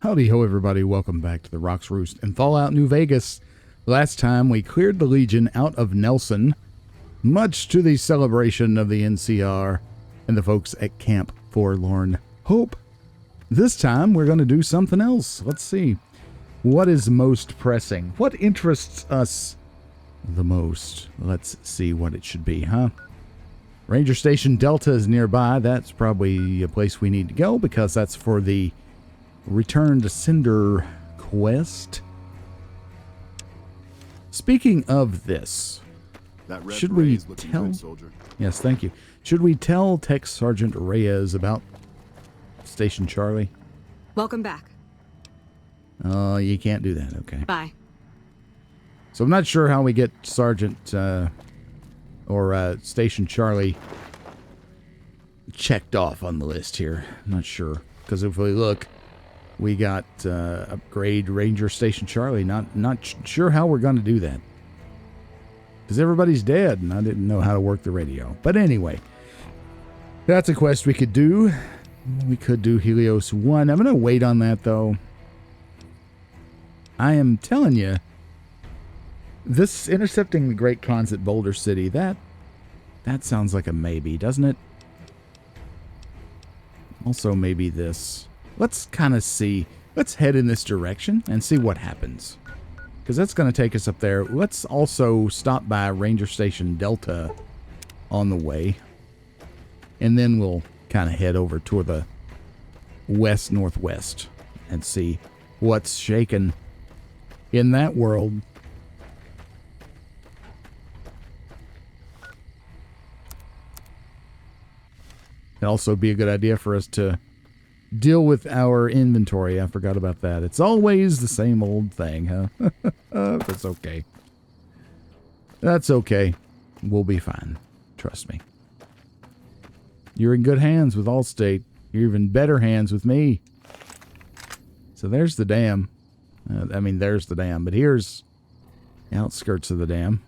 Howdy ho, everybody. Welcome back to the Rocks Roost in Fallout New Vegas. Last time we cleared the Legion out of Nelson, much to the celebration of the NCR and the folks at Camp Forlorn Hope. This time we're going to do something else. Let's see. What is most pressing? What interests us the most? Let's see what it should be, huh? Ranger Station Delta is nearby. That's probably a place we need to go because that's for the Return to Cinder quest. Speaking of this, should we tell... Yes, thank you. Should we tell Tech Sergeant Reyes about Station Charlie? Welcome back. Oh, you can't do that. Okay. Bye. So I'm not sure how we get Sergeant or Station Charlie checked off on the list here. I'm not sure. Because if we look, we got upgrade Ranger Station Charlie. Not sure how we're going to do that. Because everybody's dead, and I didn't know how to work the radio. But anyway, that's a quest we could do. We could do Helios 1. I'm going to wait on that, though. I am telling you, this intercepting the Great Khans at Boulder City, that sounds like a maybe, doesn't it? Also, maybe this. Let's kind of see. Let's head in this direction and see what happens. Because that's going to take us up there. Let's also stop by Ranger Station Delta on the way. And then we'll kind of head over toward the west-northwest and see what's shaking in that world. It'd also be a good idea for us to deal with our inventory. I forgot about that. It's always the same old thing, huh? That's okay. That's okay. We'll be fine. Trust me. You're in good hands with Allstate. You're even better hands with me. So there's the dam. There's the dam. But here's the outskirts of the dam.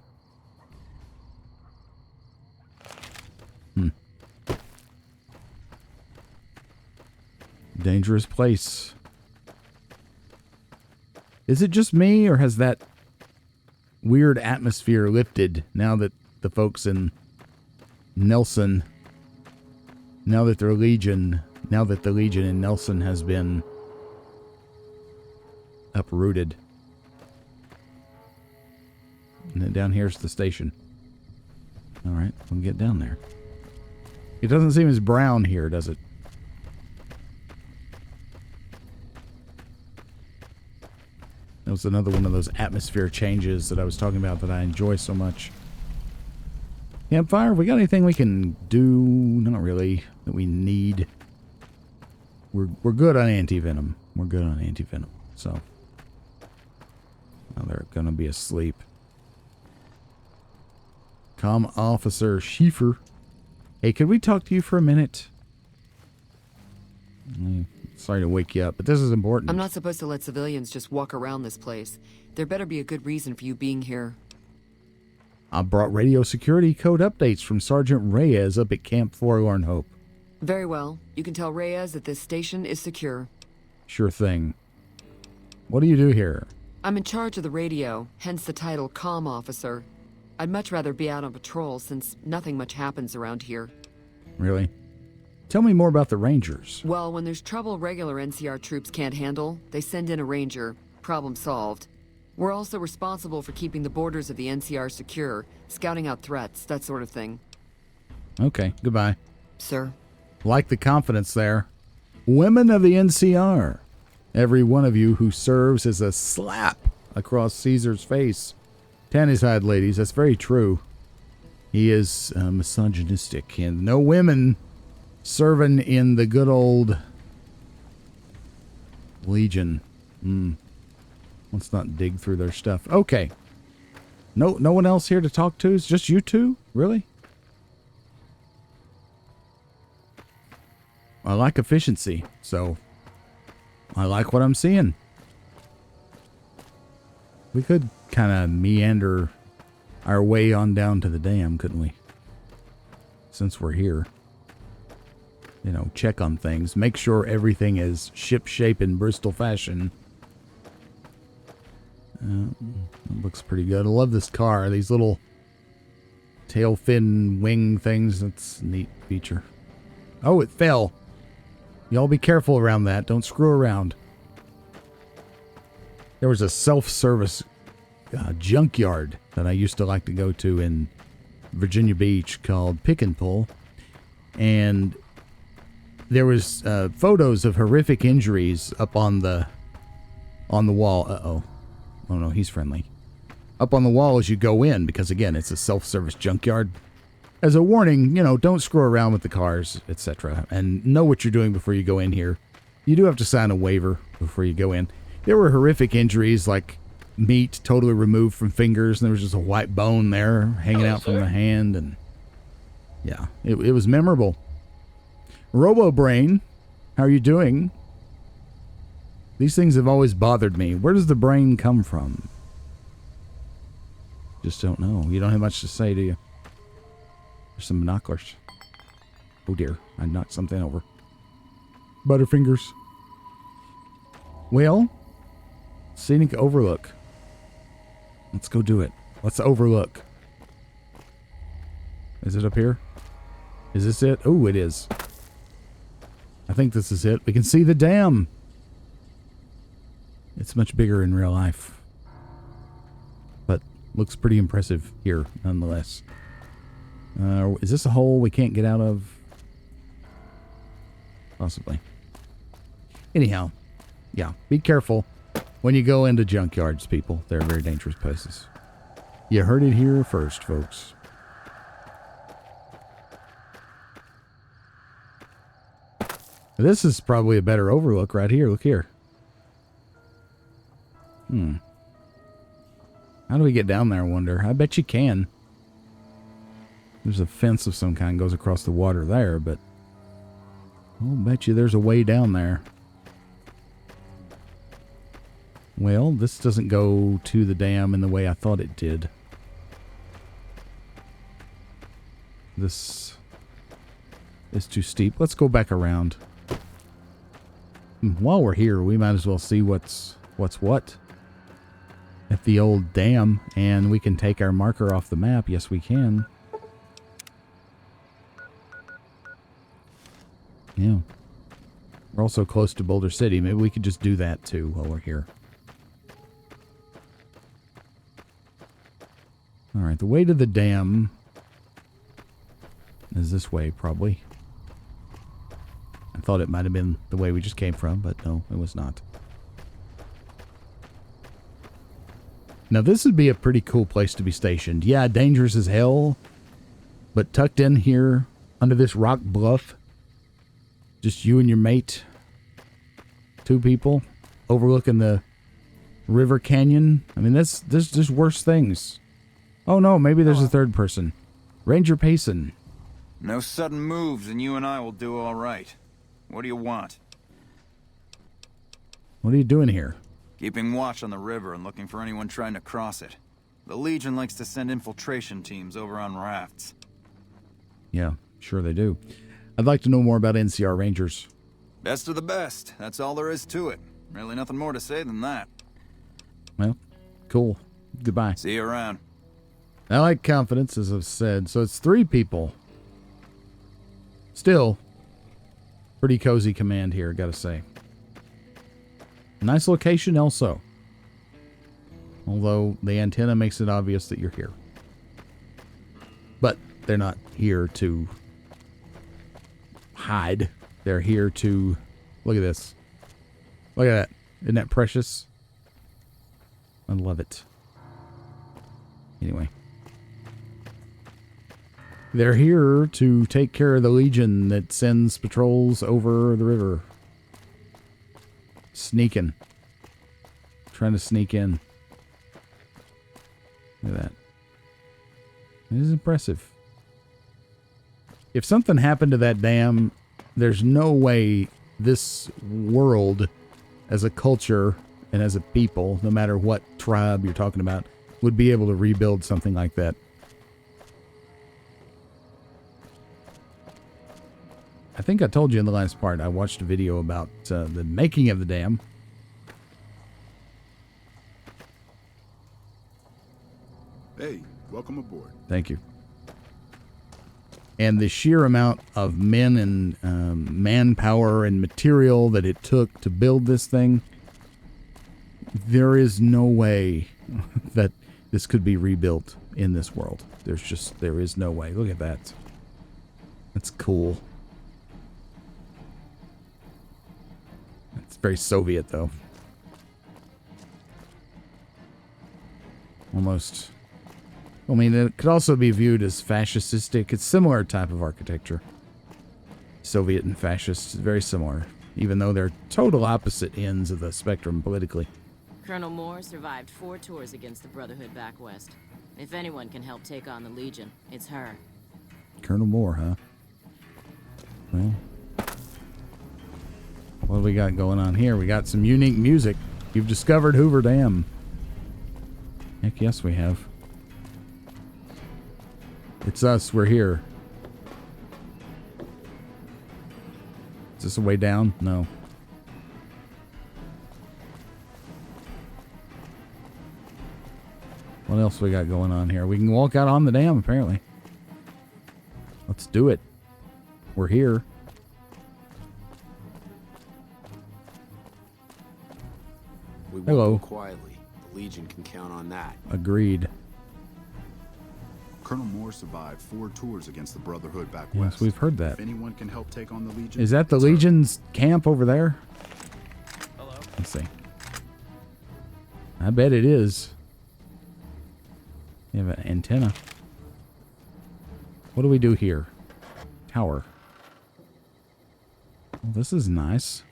Dangerous place. Is it just me, or has that weird atmosphere lifted now that the folks in Nelson, now that the Legion in Nelson has been uprooted? And then down here's the station. All right, we'll get down there. It doesn't seem as brown here, does it? That was another one of those atmosphere changes that I was talking about that I enjoy so much. Campfire, we got anything we can do? Not really, that we need. We're good on anti-venom. We're good on anti-venom, so. Now they're gonna be asleep. Comm Officer Schiefer. Hey, could we talk to you for a minute? Sorry to wake you up, but this is important. I'm not supposed to let civilians just walk around this place. There better be a good reason for you being here. I brought radio security code updates from Sergeant Reyes up at Camp Forlorn Hope. Very well. You can tell Reyes that this station is secure. Sure thing. What do you do here? I'm in charge of the radio, hence the title Comm Officer. I'd much rather be out on patrol since nothing much happens around here. Really? Tell me more about the Rangers. Well, when there's trouble regular NCR troops can't handle, they send in a Ranger. Problem solved. We're also responsible for keeping the borders of the NCR secure, scouting out threats, that sort of thing. Okay, goodbye. Sir. Like the confidence there. Women of the NCR. Every one of you who serves is a slap across Caesar's face. Tanny's hide, ladies, that's very true. He is misogynistic, and no women serving in the good old Legion. Let's not dig through their stuff. Okay. No one else here to talk to? It's just you two? Really? I like efficiency, so I like what I'm seeing. We could kind of meander our way on down to the dam, couldn't we? Since we're here. you know, check on things. Make sure everything is ship-shape in Bristol fashion. It looks pretty good. I love this car. These little tail fin wing things. That's a neat feature. Oh, it fell. Y'all be careful around that. Don't screw around. There was a self-service junkyard that I used to like to go to in Virginia Beach called Pick and Pull. And there was photos of horrific injuries up on the wall. Uh-oh. Oh, no, he's friendly. Up on the wall as you go in, because, again, it's a self-service junkyard. As a warning, you know, don't screw around with the cars, etc. And know what you're doing before you go in here. You do have to sign a waiver before you go in. There were horrific injuries, like meat totally removed from fingers, and there was just a white bone there hanging out from the hand. And, yeah, it was memorable. RoboBrain, how are you doing? These things have always bothered me. Where does the brain come from? Just don't know. You don't have much to say, do you? There's some binoculars. Oh dear, I knocked something over. Butterfingers. Well, scenic overlook. Let's go do it. Let's overlook. Is it up here? Is this it? Oh, it is. I think this is it. We can see the dam. It's much bigger in real life, but looks pretty impressive here nonetheless. Is this a hole we can't get out of? Possibly. Anyhow, yeah, be careful when you go into junkyards, people. They're very dangerous places. You heard it here first, folks. This is probably a better overlook right here. Look here. How do we get down there, I wonder? I bet you can. There's a fence of some kind goes across the water there, but I'll bet you there's a way down there. Well, this doesn't go to the dam in the way I thought it did. This is too steep. Let's go back around. While we're here, we might as well see what's what at the old dam, and we can take our marker off the map. Yes, we can. Yeah. We're also close to Boulder City. Maybe we could just do that too while we're here. Alright, the way to the dam is this way, probably. I thought it might have been the way we just came from, but no, it was not. Now, this would be a pretty cool place to be stationed. Yeah, dangerous as hell, but tucked in here under this rock bluff, just you and your mate, 2 people, overlooking the river canyon. I mean, there's just worse things. Oh no, maybe there's a third person. Ranger Payson. No sudden moves and you and I will do all right. What do you want? What are you doing here? Keeping watch on the river and looking for anyone trying to cross it. The Legion likes to send infiltration teams over on rafts. Yeah, sure they do. I'd like to know more about NCR Rangers. Best of the best. That's all there is to it. Really nothing more to say than that. Well, cool. Goodbye. See you around. I like confidence, as I've said. So it's 3 people. Still, pretty cozy command here, gotta say. Nice location also. Although the antenna makes it obvious that you're here. But they're not here to hide. They're here to... Look at this. Look at that. Isn't that precious? I love it. Anyway. They're here to take care of the Legion that sends patrols over the river. Sneaking. Trying to sneak in. Look at that. It is impressive. If something happened to that dam, there's no way this world, as a culture and as a people, no matter what tribe you're talking about, would be able to rebuild something like that. think I told you in the last part, I watched a video about the making of the dam. Hey, welcome aboard. Thank you. And the sheer amount of men and manpower and material that it took to build this thing, there is no way that this could be rebuilt in this world. There is no way. Look at that. That's cool. It's very Soviet, though. Almost. I mean, it could also be viewed as fascistic. It's similar type of architecture. Soviet and fascist, very similar, even though they're total opposite ends of the spectrum politically. Colonel Moore survived 4 tours against the Brotherhood back west. If anyone can help take on the Legion, it's her. Colonel Moore, huh? Well, what do we got going on here? We got some unique music. You've discovered Hoover Dam. Heck yes, we have. It's us. We're here. Is this a way down? No. What else we got going on here? We can walk out on the dam, apparently. Let's do it. We're here. We won't Hello. go quietly. The Legion can count on that. Agreed. Colonel Moore survived 4 tours against the Brotherhood back Yes, west. we've heard that. If anyone can help take on the Legion, Is that the it's her. Legion's camp over there? Hello. Let's see. I bet it is. You have an antenna. What do we do here? Tower. Well, this is nice.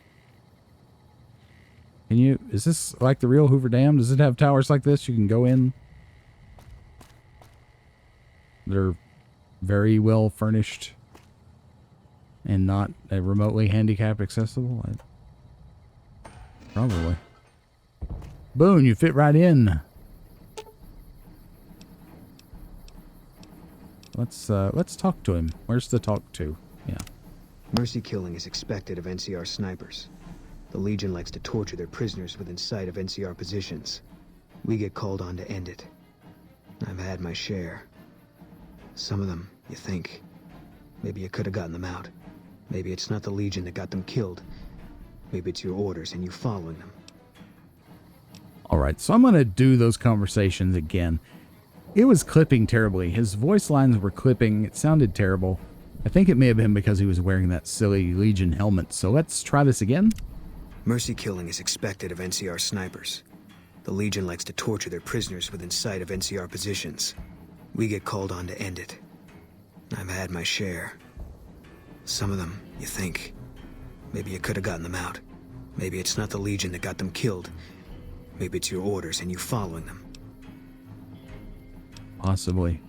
Can you... Is this like the real Hoover Dam? Does it have towers like this? You can go in. They're very well furnished. And not remotely handicap accessible. Probably. Boone, you fit right in. Let's talk to him. Where's the talk to? Yeah. Mercy killing is expected of NCR snipers. The Legion likes to torture their prisoners within sight of NCR positions. We get called on to end it. I've had my share. Some of them, you think, maybe you could have gotten them out. Maybe it's not the Legion that got them killed. Maybe it's your orders and you following them. All right, so I'm going to do those conversations again. It was clipping terribly. His voice lines were clipping. It sounded terrible. I think it may have been because he was wearing that silly Legion helmet. So let's try this again. Mercy killing is expected of NCR snipers. The Legion likes to torture their prisoners within sight of NCR positions. We get called on to end it. I've had my share. Some of them, you think, maybe you could have gotten them out. Maybe it's not the Legion that got them killed. Maybe it's your orders and you following them. Possibly.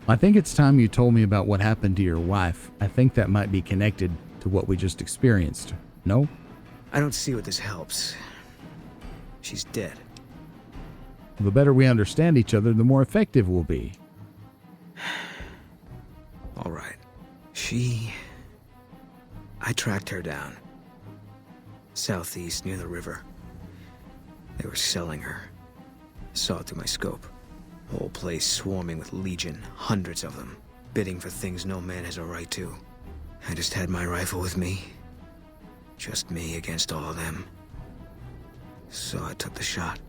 I think it's time you told me about what happened to your wife. I think that might be connected to what we just experienced. No? I don't see what this helps. She's dead. The better we understand each other, the more effective we'll be. All right. I tracked her down. Southeast, near the river. They were selling her. Saw it through my scope. Whole place swarming with Legion, hundreds of them, bidding for things no man has a right to. I just had my rifle with me. Just me against all of them. So I took the shot.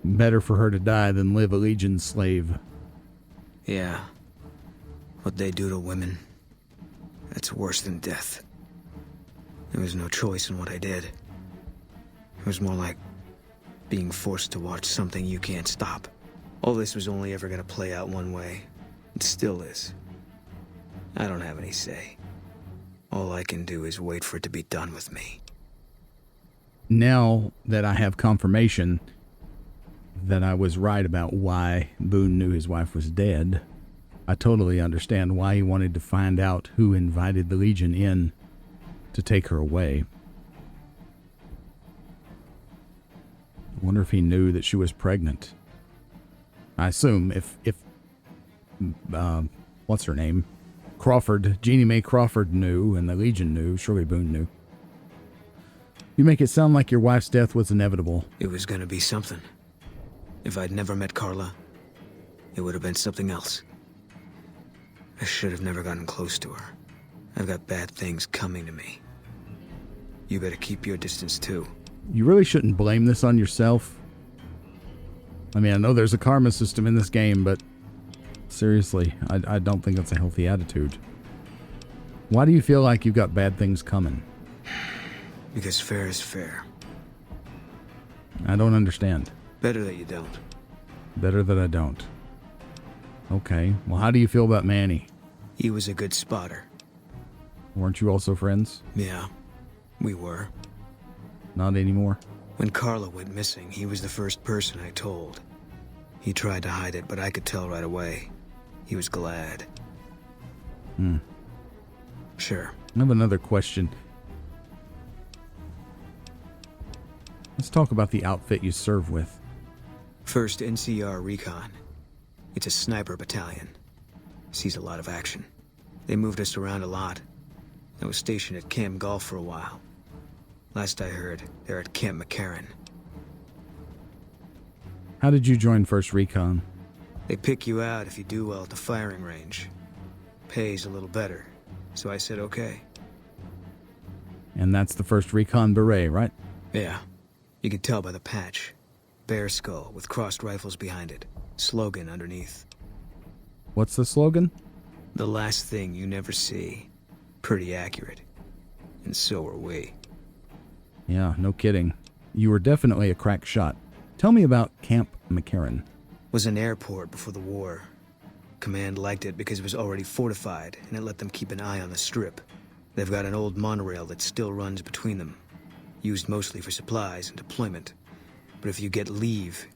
Better for her to die than live a Legion slave. Yeah. What they do to women, that's worse than death. There was no choice in what I did. It was more like being forced to watch something you can't stop. All this was only ever gonna play out one way. It still is. I don't have any say. All I can do is wait for it to be done with me. Now that I have confirmation that I was right about why Boone knew his wife was dead, I totally understand why he wanted to find out who invited the Legion in to take her away. I wonder if he knew that she was pregnant. I assume if what's her name? Crawford, Jeannie Mae Crawford knew, and the Legion knew, Shirley Boone knew. You make it sound like your wife's death was inevitable. It was gonna be something. If I'd never met Carla, it would have been something else. I should have never gotten close to her. I've got bad things coming to me. You better keep your distance too. You really shouldn't blame this on yourself. I mean, I know there's a karma system in this game, but seriously, I don't think that's a healthy attitude. Why do you feel like you've got bad things coming? Because fair is fair. I don't understand. Better that you don't. Better that I don't. Okay, well, how do you feel about Manny? He was a good spotter. Weren't you also friends? Yeah, we were. Not anymore? When Carla went missing, he was the first person I told. He tried to hide it, but I could tell right away. He was glad. Sure. I have another question. Let's talk about the outfit you serve with. 1st NCR Recon. It's a sniper battalion. Sees a lot of action. They moved us around a lot. I was stationed at Camp Golf for a while. Last I heard, they're at Camp McCarran. How did you join 1st Recon? They pick you out if you do well at the firing range. Pays a little better, so I said okay. And that's the 1st Recon beret, right? Yeah, you could tell by the patch. Bear skull with crossed rifles behind it. Slogan underneath. What's the slogan? The last thing you never see. Pretty accurate. And so are we. Yeah, no kidding. You were definitely a crack shot. Tell me about Camp McCarran. Was an airport before the war. Command liked it because it was already fortified, and it let them keep an eye on the strip. They've got an old monorail that still runs between them. Used mostly for supplies and deployment. But if you get leave,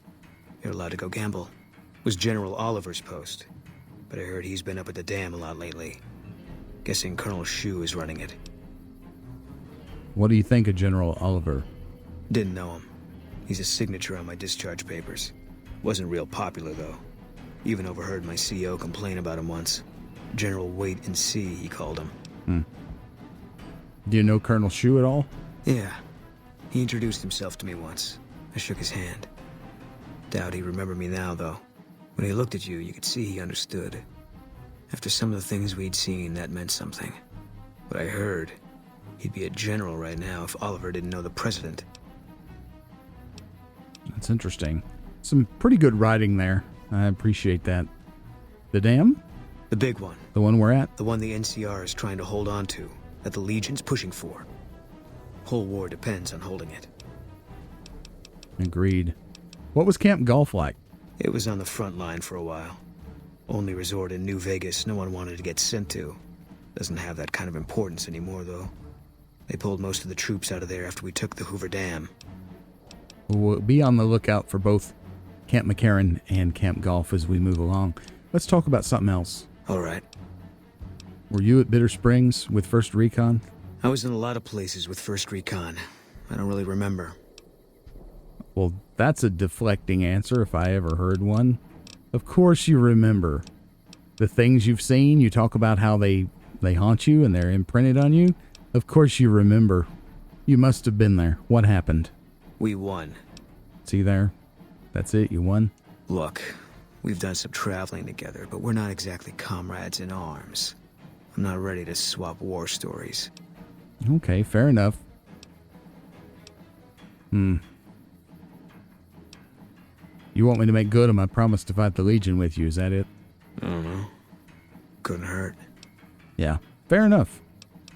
you're allowed to go gamble. Was General Oliver's post. But I heard he's been up at the dam a lot lately. Guessing Colonel Shu is running it. What do you think of General Oliver? Didn't know him. He's a signature on my discharge papers. Wasn't real popular, though. Even overheard my CO complain about him once. General Wait and See, he called him. Do you know Colonel Shu at all? Yeah. He introduced himself to me once. I shook his hand. Doubt he remembered me now, though. When he looked at you, you could see he understood. After some of the things we'd seen, that meant something. But I heard he'd be a general right now if Oliver didn't know the president. That's interesting. Some pretty good writing there. I appreciate that. The dam? The big one. The one we're at? The one the NCR is trying to hold on to, that the Legion's pushing for. Whole war depends on holding it. Agreed. What was Camp Golf like? It was on the front line for a while. Only resort in New Vegas no one wanted to get sent to. Doesn't have that kind of importance anymore, though. They pulled most of the troops out of there after we took the Hoover Dam. We'll be on the lookout for both Camp McCarran and Camp Golf as we move along. Let's talk about something else. All right. Were you at Bitter Springs with 1st Recon? I was in a lot of places with 1st Recon. I don't really remember. Well, that's a deflecting answer if I ever heard one. Of course you remember. The things you've seen, you talk about how they haunt you and they're imprinted on you. Of course you remember. You must have been there. What happened? We won. See there? That's it, you won? Look, we've done some traveling together, but we're not exactly comrades in arms. I'm not ready to swap war stories. Okay, fair enough. You want me to make good on my promise to fight the Legion with you, is that it? I don't know. Couldn't hurt. Yeah, fair enough.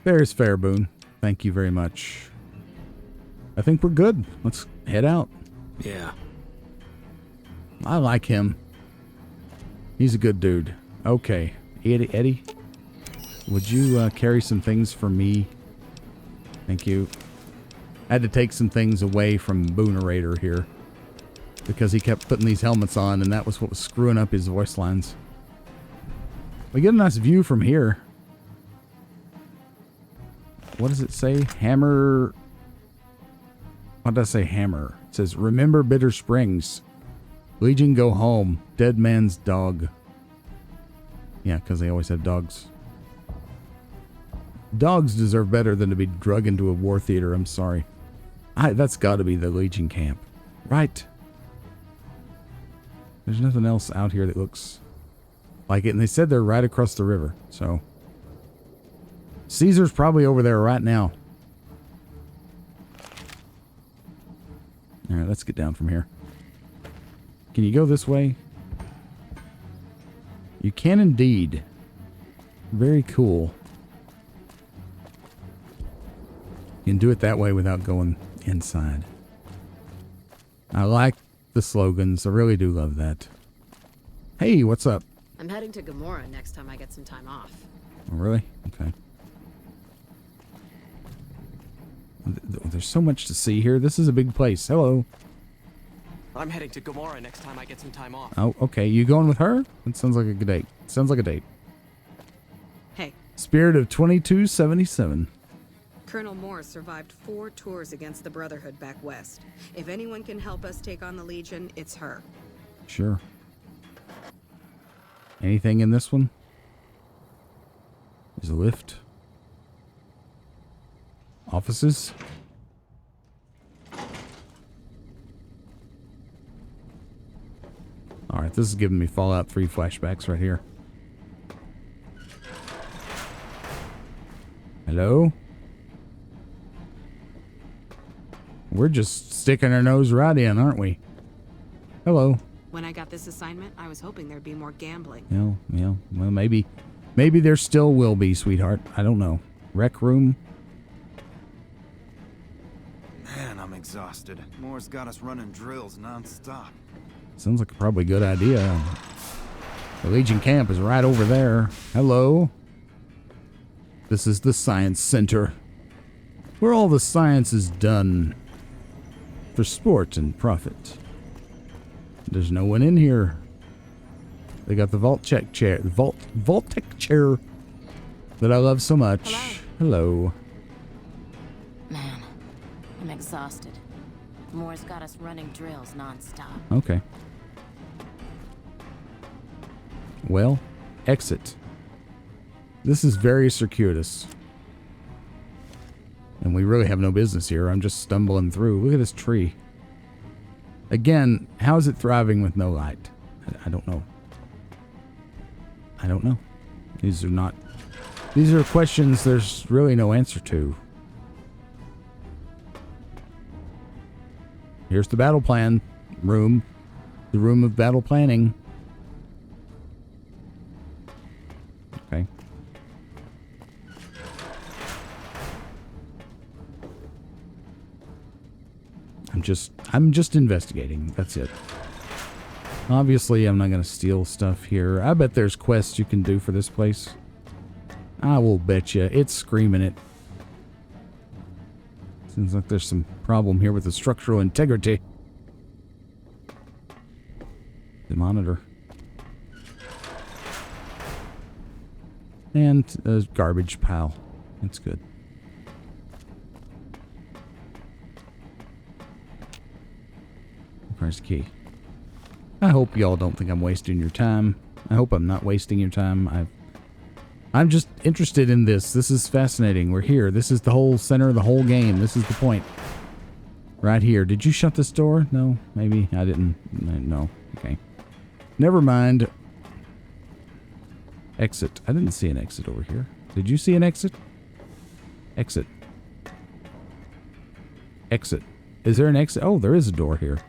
Fair is fair, Boone. Thank you very much. I think we're good. Let's head out. Yeah. I like him. He's a good dude. Okay, Eddie, would you carry some things for me? Thank you. I had to take some things away from Boonerator here because he kept putting these helmets on, and that was what was screwing up his voice lines. We get a nice view from here. What does it say? Hammer. What does it say? Hammer. It says, remember Bitter Springs. Legion go home. Dead man's dog. Yeah, because they always have dogs. Dogs deserve better than to be drug into a war theater. I'm sorry. That's got to be the Legion camp. Right. There's nothing else out here that looks like it. And they said they're right across the river. So Caesar's probably over there right now. All right, let's get down from here. Can you go this way? You can indeed. Very cool. You can do it that way without going inside. I like the slogans. I really do love that. Hey, what's up? I'm heading to Gamora next time I get some time off. Oh, really? Okay. There's so much to see here. This is a big place. Hello. I'm heading to Gamora next time I get some time off. Oh, okay. You going with her? That sounds like a good date. Sounds like a date. Hey. Spirit of 2277. Colonel Moore survived 4 tours against the Brotherhood back west. If anyone can help us take on the Legion, it's her. Sure. Anything in this one? There's a lift. Offices. Alright, this is giving me Fallout 3 flashbacks right here. Hello? We're just sticking our nose right in, aren't we? Hello. When I got this assignment, I was hoping there'd be more gambling. Yeah, well, maybe there still will be, sweetheart. I don't know. Rec room. Man, I'm exhausted. Moore's got us running drills non-stop. Sounds like a probably good idea. The Legion camp is right over there. Hello. This is the Science Center, where all the science is done for sport and profit. There's no one in here. They got the Vault-Tec chair that I love so much. Hello. Man, I'm exhausted. Moore's got us running drills non-stop. Okay. Well, exit. This is very circuitous. And we really have no business here. I'm just stumbling through. Look at this tree. Again, how is it thriving with no light? I don't know. I don't know. These are questions there's really no answer to. Here's the battle plan room. The room of battle planning. Okay. I'm just investigating. That's it. Obviously, I'm not going to steal stuff here. I bet there's quests you can do for this place. I will bet you. It's screaming it. Seems like there's some problem here with the structural integrity. The monitor. And a garbage pile. That's good. Where's the key? I hope y'all don't think I'm wasting your time. I hope I'm not wasting your time. I'm just interested in this. This is fascinating. We're here. This is the whole center of the whole game. This is the point. Right here. Did you shut this door? No? Maybe. I didn't. No. Okay. Never mind. Exit. I didn't see an exit over here. Did you see an exit? Exit. Exit. Is there an exit? Oh, there is a door here.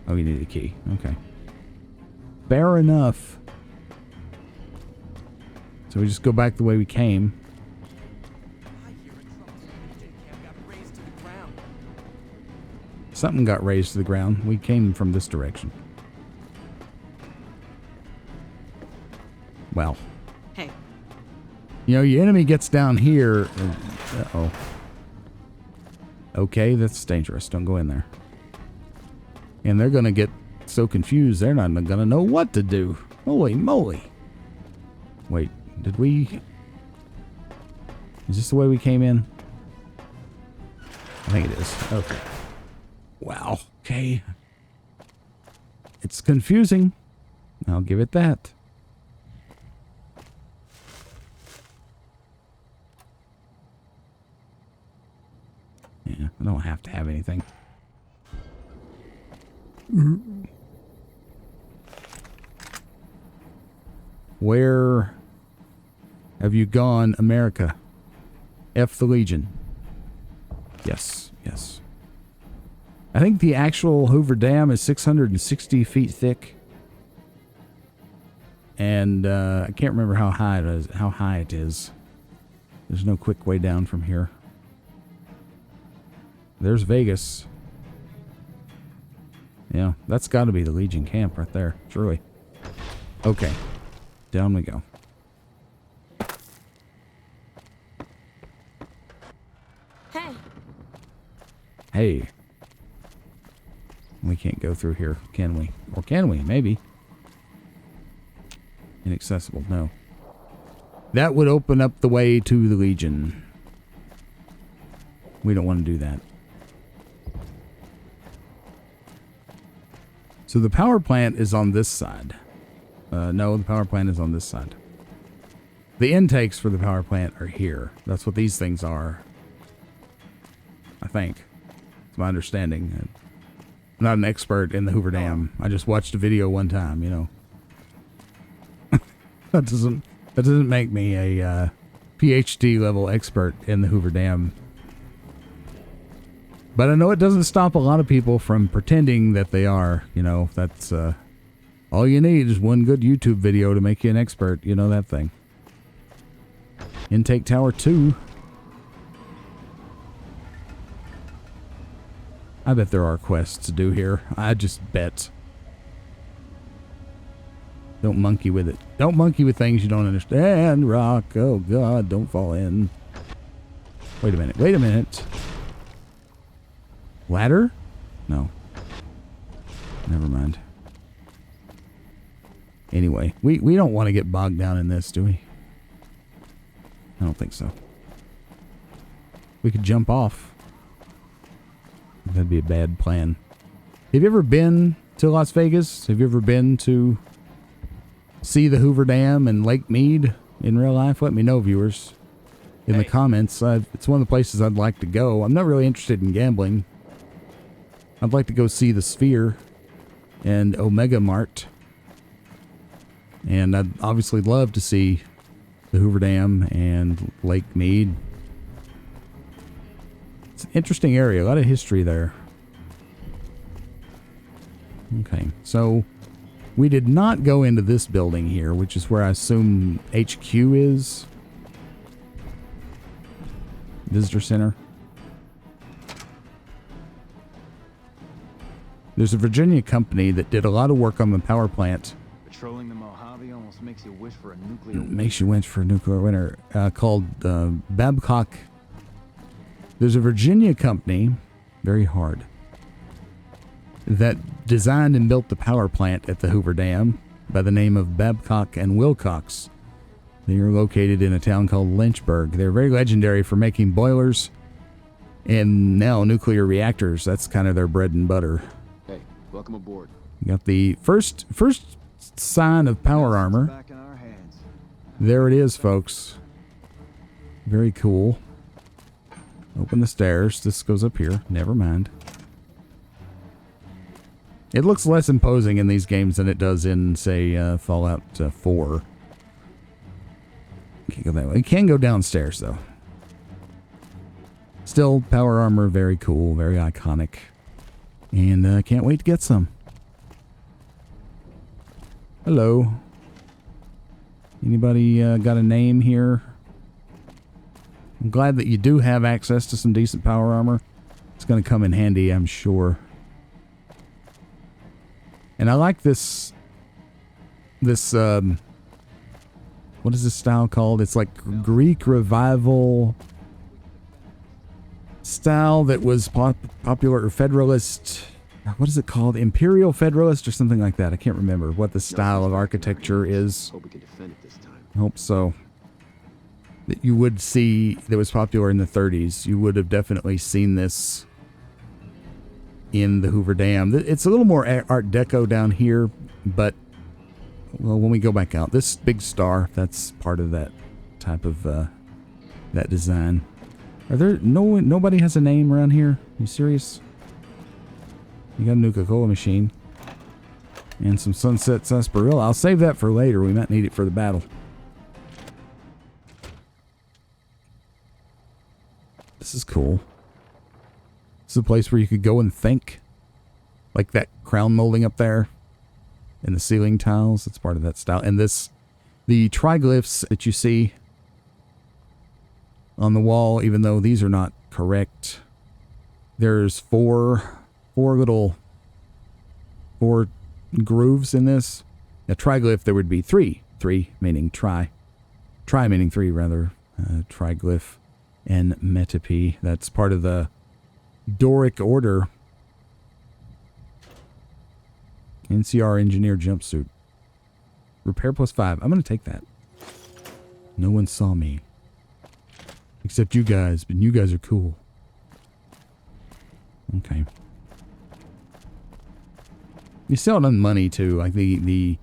Oh, you need a key. Okay. Fair enough. So we just go back the way we came. Something got raised to the ground. We came from this direction. Well. Hey. You know, your enemy gets down here. Uh-oh. Okay, that's dangerous. Don't go in there. And they're going to get so confused, they're not going to know what to do. Holy moly. Wait, did we... Is this the way we came in? I think it is. Okay. Wow. Okay. It's confusing. I'll give it that. Yeah, I don't have to have anything. Where have you gone, America? F the Legion. Yes, yes. I think the actual Hoover Dam is 660 feet thick. And I can't remember how high it is. There's no quick way down from here. There's Vegas. Yeah, that's got to be the Legion camp right there, surely. Okay, down we go. Hey. Hey. We can't go through here, can we? Or can we? Maybe. Inaccessible, no. That would open up the way to the Legion. We don't want to do that. So the power plant is on this side. No, the power plant is on this side. The intakes for the power plant are here. That's what these things are. I think. It's my understanding. I'm not an expert in the Hoover Dam. I just watched a video one time, you know. That doesn't make me a PhD level expert in the Hoover Dam. But I know it doesn't stop a lot of people from pretending that they are. You know, that's all you need is one good YouTube video to make you an expert. You know that thing. Intake Tower 2. I bet there are quests to do here. I just bet. Don't monkey with it. Don't monkey with things you don't understand, Rock. Oh, God, don't fall in. Wait a minute. Wait a minute. Ladder? No. Never mind. Anyway, we don't want to get bogged down in this, do we? I don't think so. We could jump off. That'd be a bad plan. Have you ever been to Las Vegas? Have you ever been to see the Hoover Dam and Lake Mead in real life? Let me know, viewers, in the comments. It's one of the places I'd like to go. I'm not really interested in gambling. I'd like to go see the Sphere and Omega Mart. And I'd obviously love to see the Hoover Dam and Lake Mead. It's an interesting area. A lot of history there. Okay, so we did not go into this building here, which is where I assume HQ is. Visitor Center. There's a Virginia company that did a lot of work on the power plant. Patrolling the Mojave almost makes you wish for a nuclear Makes you wish for a nuclear winter. Called Babcock. There's a Virginia company, very hard, that designed and built the power plant at the Hoover Dam by the name of Babcock and Wilcox. They are located in a town called Lynchburg. They're very legendary for making boilers and now nuclear reactors. That's kind of their bread and butter. Hey, welcome aboard. You got the first sign of power armor. back in our hands. There it is, folks. Very cool. Open the stairs. This goes up here. Never mind. It looks less imposing in these games than it does in, say, Fallout 4. Can't go that way. It can go downstairs, though. Still, power armor, very cool, very iconic. And can't wait to get some. Hello. Anybody got a name here? I'm glad that you do have access to some decent power armor. It's going to come in handy, I'm sure. And I like this, what is this style called? It's like Greek Revival style that was popular, or Federalist. What is it called? Imperial Federalist or something like that. I can't remember what the style of architecture is. Hope we can defend it this time. I hope so. That you would see that was popular in the 30s. You would have definitely seen this in the Hoover Dam. It's a little more Art Deco down here, but well, when we go back out, this big star, that's part of that type of that design. Are there nobody has a name around here? You serious? You got a Nuka-Cola machine. And some Sunset Sarsaparilla. I'll save that for later. We might need it for the battle. This is cool. This is a place where you could go and think. Like that crown molding up there. And the ceiling tiles. It's part of that style. And this, the triglyphs that you see on the wall, even though these are not correct. There's four grooves in this. A triglyph, there would be three. Three meaning tri. Tri meaning three, rather. Triglyph and metope. That's part of the Doric order. NCR engineer jumpsuit. Repair +5. I'm going to take that. No one saw me. Except you guys, but you guys are cool. Okay. You sell it on money too, like the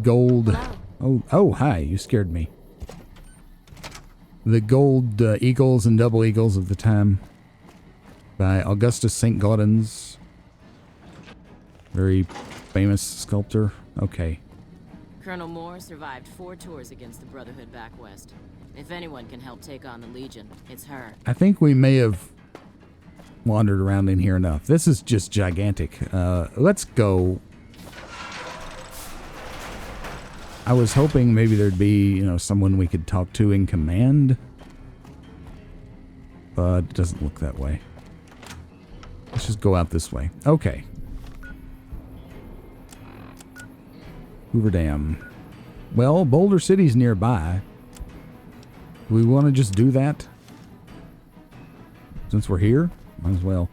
gold. Oh, hi! You scared me. The gold eagles and double eagles of the time by Augustus St. Gaudens, very famous sculptor. Okay. Colonel Moore survived 4 tours against the Brotherhood back west. If anyone can help take on the Legion, it's her. I think we may have wandered around in here enough. This is just gigantic. Let's go. I was hoping maybe there'd be, someone we could talk to in command. But it doesn't look that way. Let's just go out this way. Okay. Hoover Dam. Well, Boulder City's nearby. Do we want to just do that? Since we're here? Might as well.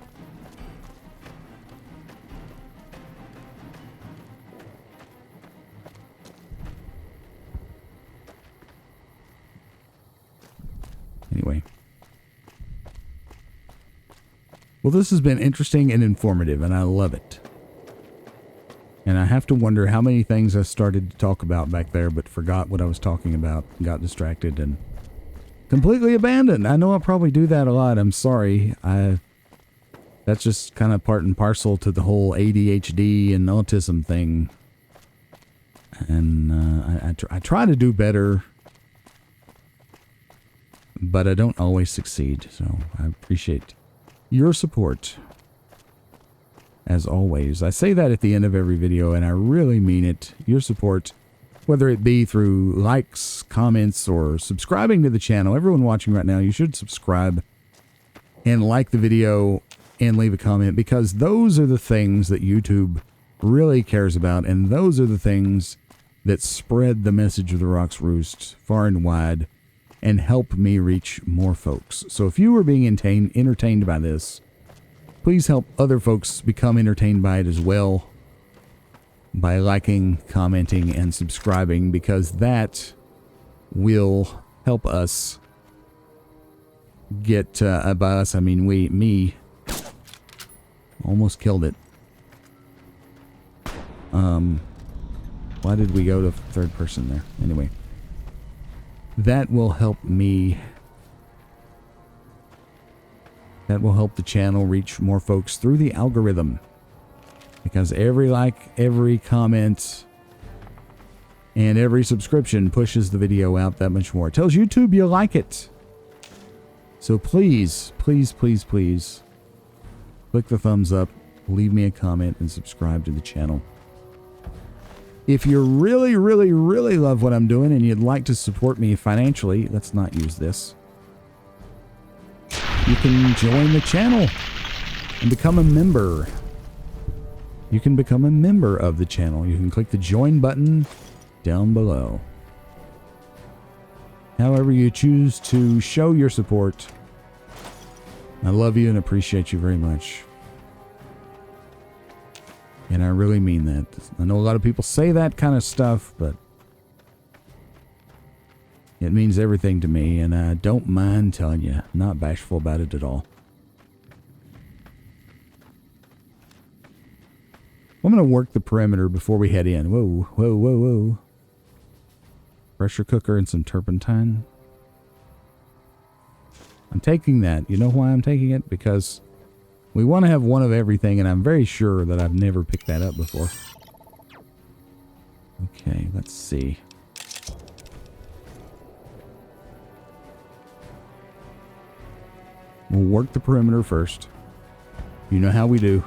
Anyway. Well, this has been interesting and informative, and I love it. And I have to wonder how many things I started to talk about back there, but forgot what I was talking about, got distracted, and completely abandoned. I know I probably do that a lot. I'm sorry. That's just kind of part and parcel to the whole ADHD and autism thing. And I try to do better, but I don't always succeed. So I appreciate your support. As always, I say that at the end of every video, and I really mean it. Your support, whether it be through likes, comments, or subscribing to the channel. Everyone watching right now, you should subscribe and like the video and leave a comment, because those are the things that YouTube really cares about, and those are the things that spread the message of the Rocks Roost far and wide and help me reach more folks. So if you are being entertained by this, please help other folks become entertained by it as well by liking, commenting, and subscribing, because that will help us get, by us, I mean me, almost killed it. Why did we go to third person there? Anyway, that will help me. That will help the channel reach more folks through the algorithm. Because every like, every comment, and every subscription pushes the video out that much more. It tells YouTube you like it. So please, please, please, please, click the thumbs up, leave me a comment, and subscribe to the channel. If you really, really, really love what I'm doing and you'd like to support me financially, let's not use this. You can join the channel and become a member. You can become a member of the channel. You can click the join button down below. However you choose to show your support, I love you and appreciate you very much. And I really mean that. I know a lot of people say that kind of stuff, but it means everything to me, and I don't mind telling you. I'm not bashful about it at all. I'm going to work the perimeter before we head in. Whoa, whoa, whoa, whoa. Pressure cooker and some turpentine. I'm taking that. You know why I'm taking it? Because we want to have one of everything, and I'm very sure that I've never picked that up before. Okay, let's see. We'll work the perimeter first. You know how we do.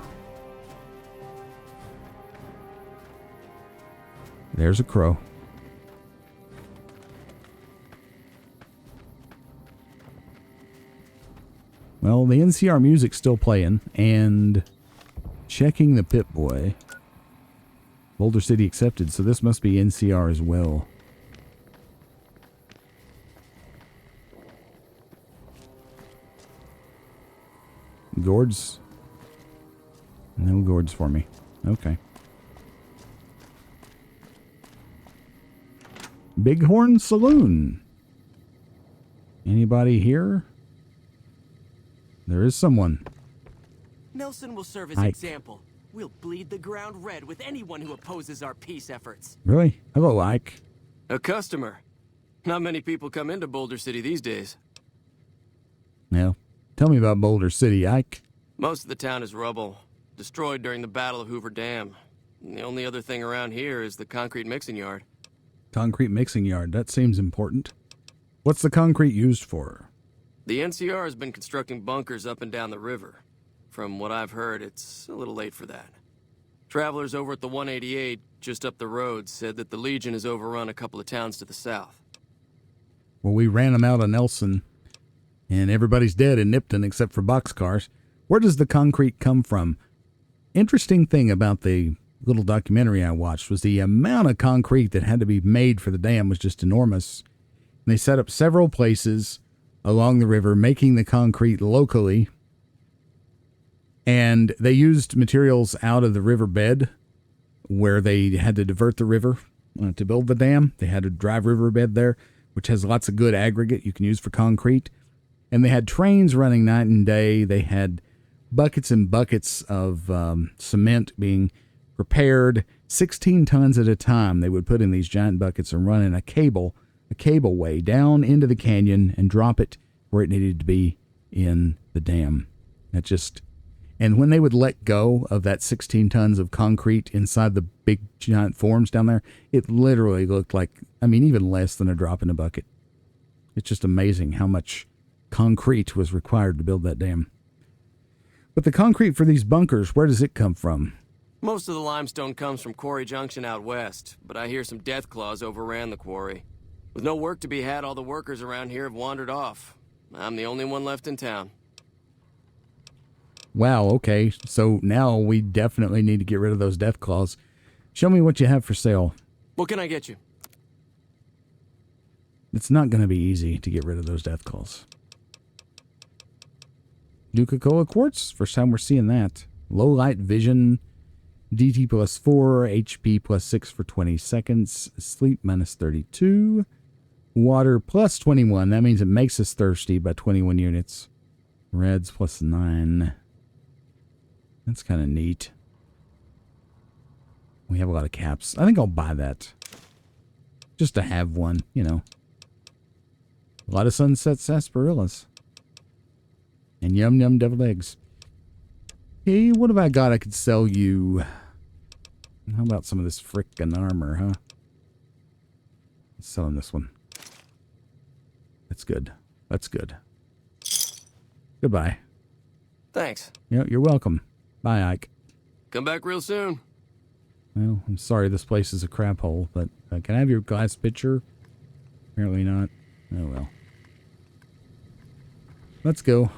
There's a crow. Well, the NCR music's still playing, and checking the Pip-Boy. Boulder City accepted, so this must be NCR as well. Gourds? No gourds for me. Okay. Bighorn Saloon. Anybody here? There is someone. Nelson will serve as Ike. example. We'll bleed the ground red with anyone who opposes our peace efforts. Really? Hello, Ike. A customer. Not many people come into Boulder City these days. Now, tell me about Boulder City, Ike. Most of the town is rubble, destroyed during the Battle of Hoover Dam. And the only other thing around here is the concrete mixing yard. Concrete mixing yard. That seems important. What's the concrete used for? The NCR has been constructing bunkers up and down the river. From what I've heard, it's a little late for that. Travelers over at the 188, just up the road, said that the Legion has overrun a couple of towns to the south. Well, we ran them out of Nelson, and everybody's dead in Nipton except for boxcars. Where does the concrete come from? Interesting thing about the little documentary I watched was the amount of concrete that had to be made for the dam was just enormous. And they set up several places along the river, making the concrete locally. And they used materials out of the riverbed where they had to divert the river to build the dam. They had a dry riverbed there, which has lots of good aggregate you can use for concrete. And they had trains running night and day. They had buckets and buckets of cement being prepared, 16 tons at a time. They would put in these giant buckets and run in a cableway down into the canyon and drop it where it needed to be in the dam. And when they would let go of that 16 tons of concrete inside the big giant forms down there, it literally looked like, even less than a drop in a bucket. It's just amazing how much concrete was required to build that dam. But the concrete for these bunkers, where does it come from? Most of the limestone comes from Quarry Junction out west, but I hear some death claws overran the quarry. With no work to be had, all the workers around here have wandered off. I'm the only one left in town. Wow, okay. So now we definitely need to get rid of those death claws. Show me what you have for sale. What can I get you? It's not going to be easy to get rid of those death claws. Nuka-Cola quartz? First time we're seeing that. Low light vision. DT plus 4. HP plus 6 for 20 seconds. Sleep minus 32. Water plus 21. That means it makes us thirsty by 21 units. Reds plus 9. That's kind of neat. We have a lot of caps. I think I'll buy that. Just to have one, A lot of sunset sarsaparillas. And yum yum deviled eggs. Hey, what have I got I could sell you? How about some of this frickin' armor, huh? Let's sell him this one. That's good. That's good. Goodbye. Thanks. You're welcome. Bye, Ike. Come back real soon. Well, I'm sorry this place is a crap hole, but can I have your glass pitcher? Apparently not. Oh, well. Let's go.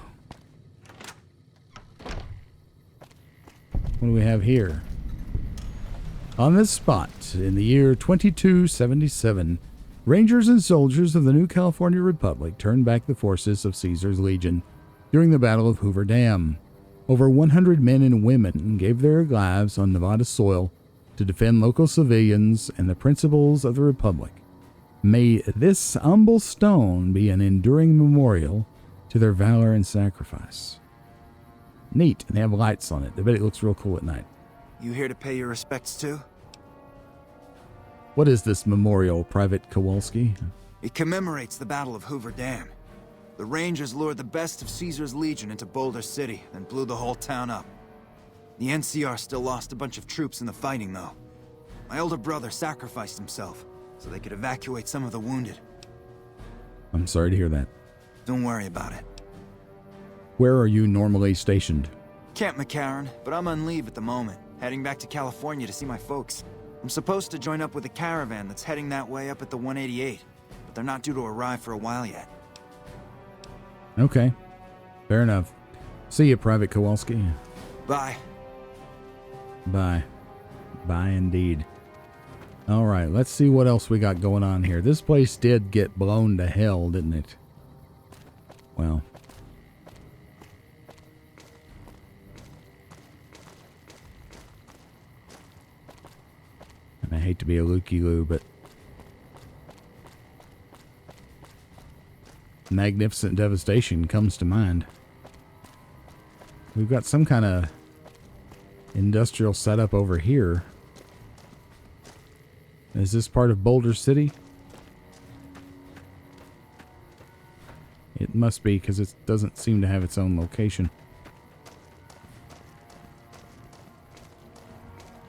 What do we have here? On this spot, in the year 2277, Rangers and soldiers of the New California Republic turned back the forces of Caesar's Legion during the Battle of Hoover Dam. Over 100 men and women gave their lives on Nevada soil to defend local civilians and the principles of the Republic. May this humble stone be an enduring memorial to their valor and sacrifice. Neat, and they have lights on it. I bet it looks real cool at night. You here to pay your respects too? What is this memorial, Private Kowalski? It commemorates the Battle of Hoover Dam. The Rangers lured the best of Caesar's Legion into Boulder City, then blew the whole town up. The NCR still lost a bunch of troops in the fighting, though. My older brother sacrificed himself so they could evacuate some of the wounded. I'm sorry to hear that. Don't worry about it. Where are you normally stationed? Camp McCarran, but I'm on leave at the moment, heading back to California to see my folks. I'm supposed to join up with a caravan that's heading that way up at the 188, but they're not due to arrive for a while yet. Okay. Fair enough. See you, Private Kowalski. Bye. Bye. Bye indeed. All right, let's see what else we got going on here. This place did get blown to hell, didn't it? Well. And I hate to be a looky-loo, but magnificent devastation comes to mind. We've got some kind of industrial setup over here. Is this part of Boulder City? It must be, because it doesn't seem to have its own location.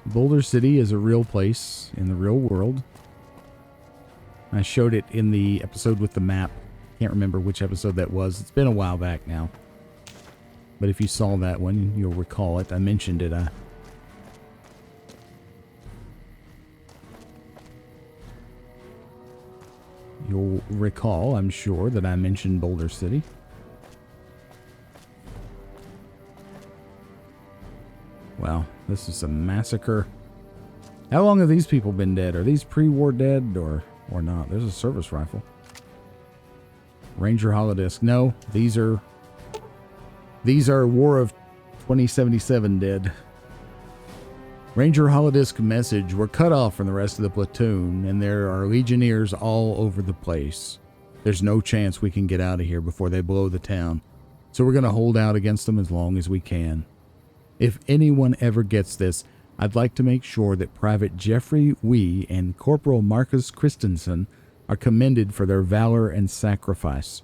Boulder City is a real place in the real world. I showed it in the episode with the map. Can't remember which episode that was. It's been a while back now. But if you saw that one, you'll recall it. I mentioned it. You'll recall, I'm sure, that I mentioned Boulder City. Wow, this is a massacre. How long have these people been dead? Are these pre-war dead or not? There's a service rifle. Ranger holodisc. No, these are War of 2077 dead. Ranger holodisc message. We're cut off from the rest of the platoon, and there are Legionnaires all over the place. There's no chance we can get out of here before they blow the town. So we're going to hold out against them as long as we can. If anyone ever gets this, I'd like to make sure that Private Jeffrey Wee and Corporal Marcus Christensen are commended for their valor and sacrifice.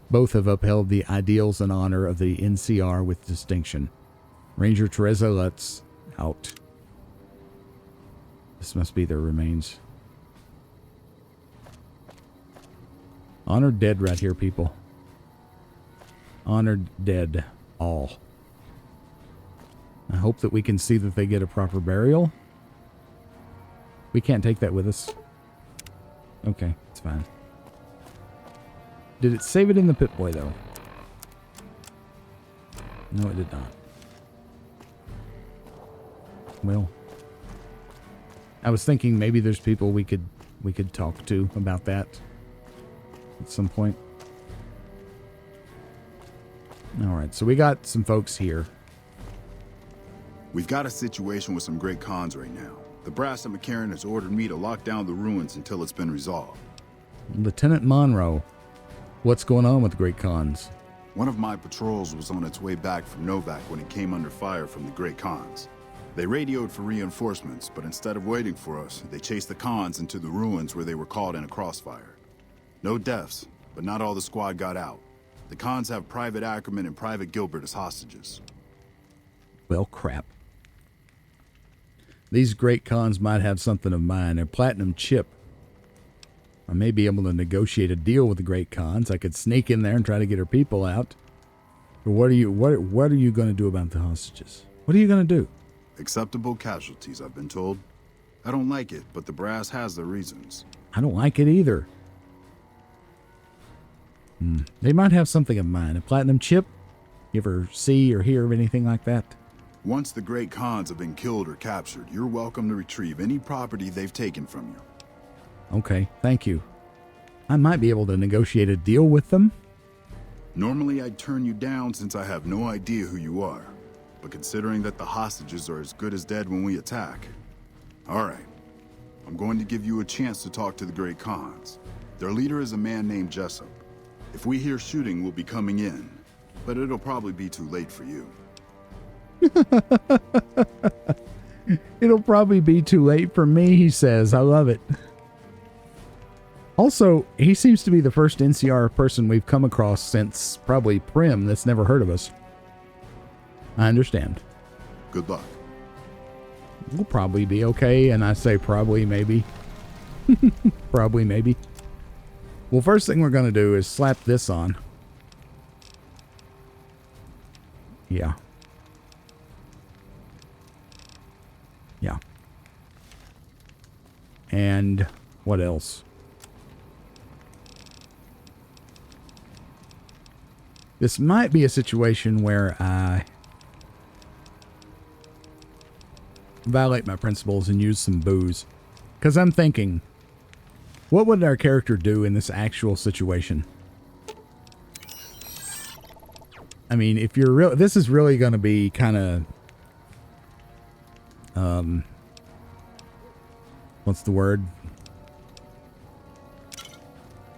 Both have upheld the ideals and honor of the NCR with distinction. Ranger Teresa Lutz, out. This must be their remains. Honored dead right here, people. Honored dead, all. I hope that we can see that they get a proper burial. We can't take that with us. Okay, it's fine. Did it save it in the Pip-Boy, though? No, it did not. Well, I was thinking maybe there's people we could talk to about that at some point. All right, so we got some folks here. We've got a situation with some great cons right now. The brass at McCarran has ordered me to lock down the ruins until it's been resolved. Lieutenant Monroe, what's going on with the great cons? One of my patrols was on its way back from Novak when it came under fire from the great cons. They radioed for reinforcements, but instead of waiting for us, they chased the cons into the ruins where they were caught in a crossfire. No deaths, but not all the squad got out. The cons have Private Ackerman and Private Gilbert as hostages. Well, crap. These great cons might have something of mine. A platinum chip. I may be able to negotiate a deal with the great cons. I could sneak in there and try to get her people out. But what are you going to do about the hostages? What are you going to do? Acceptable casualties, I've been told. I don't like it, but the brass has their reasons. I don't like it either. They might have something of mine. A platinum chip? You ever see or hear of anything like that? Once the great cons have been killed or captured, you're welcome to retrieve any property they've taken from you. Okay, thank you. I might be able to negotiate a deal with them. Normally I'd turn you down since I have no idea who you are. But considering that the hostages are as good as dead when we attack. Alright, I'm going to give you a chance to talk to the great cons. Their leader is a man named Jessup. If we hear shooting, we'll be coming in. But it'll probably be too late for you. It'll probably be too late for me, he says. I love it. Also, he seems to be the first NCR person we've come across since probably Prim that's never heard of us. I understand. Good luck. We'll probably be okay, and I say probably, maybe. Probably, maybe. Well, first thing we're going to do is slap this on. Yeah. Yeah. And what else? This might be a situation where I violate my principles and use some booze. Because I'm thinking, what would our character do in this actual situation? I mean, if you're real, this is really going to be kind of, what's the word?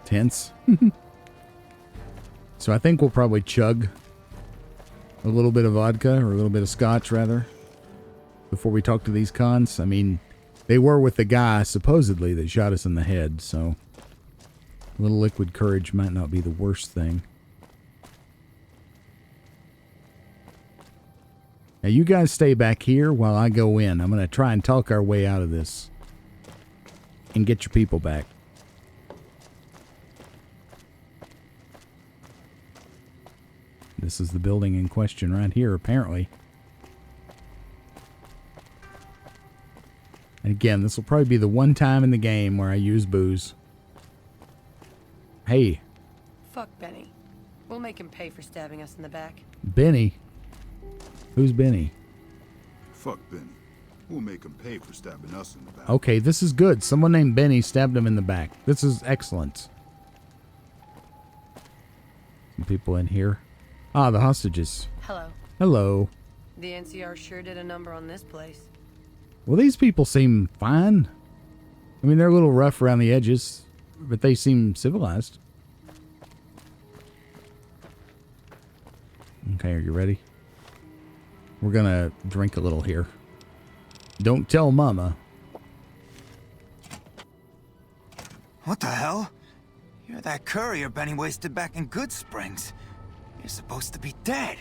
Tense. So I think we'll probably chug a little bit of vodka, or a little bit of scotch rather, before we talk to these cons. I mean, they were with the guy supposedly that shot us in the head, so a little liquid courage might not be the worst thing. Now you guys stay back here while I go in. I'm going to try and talk our way out of this and get your people back. This is the building in question right here, apparently. And again, this will probably be the one time in the game where I use booze. Hey. Fuck Benny. We'll make him pay for stabbing us in the back. Benny? Who's Benny? Fuck Benny. We'll make him pay for stabbing us in the back. Okay, this is good. Someone named Benny stabbed him in the back. This is excellent. Some people in here. Ah, the hostages. Hello. Hello. The NCR sure did a number on this place. Well, these people seem fine. I mean, they're a little rough around the edges, but they seem civilized. Okay, are you ready? We're gonna drink a little here. Don't tell Mama. What the hell? You're that courier Benny wasted back in Good Springs. You're supposed to be dead.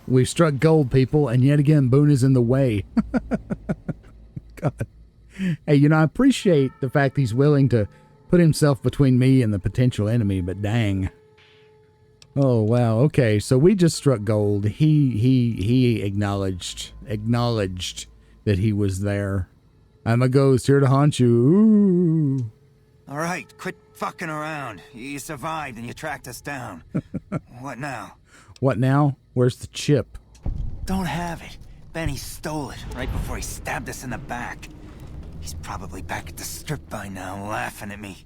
We've struck gold, people, and yet again, Boone is in the way. God. Hey, you know, I appreciate the fact he's willing to put himself between me and the potential enemy, but dang. Oh, wow. Okay, so we just struck gold. He acknowledged that he was there. I'm a ghost here to haunt you. Ooh. All right, quit fucking around. You survived and you tracked us down. What now? What now? Where's the chip? Don't have it. Benny stole it right before he stabbed us in the back. He's probably back at the strip by now, laughing at me.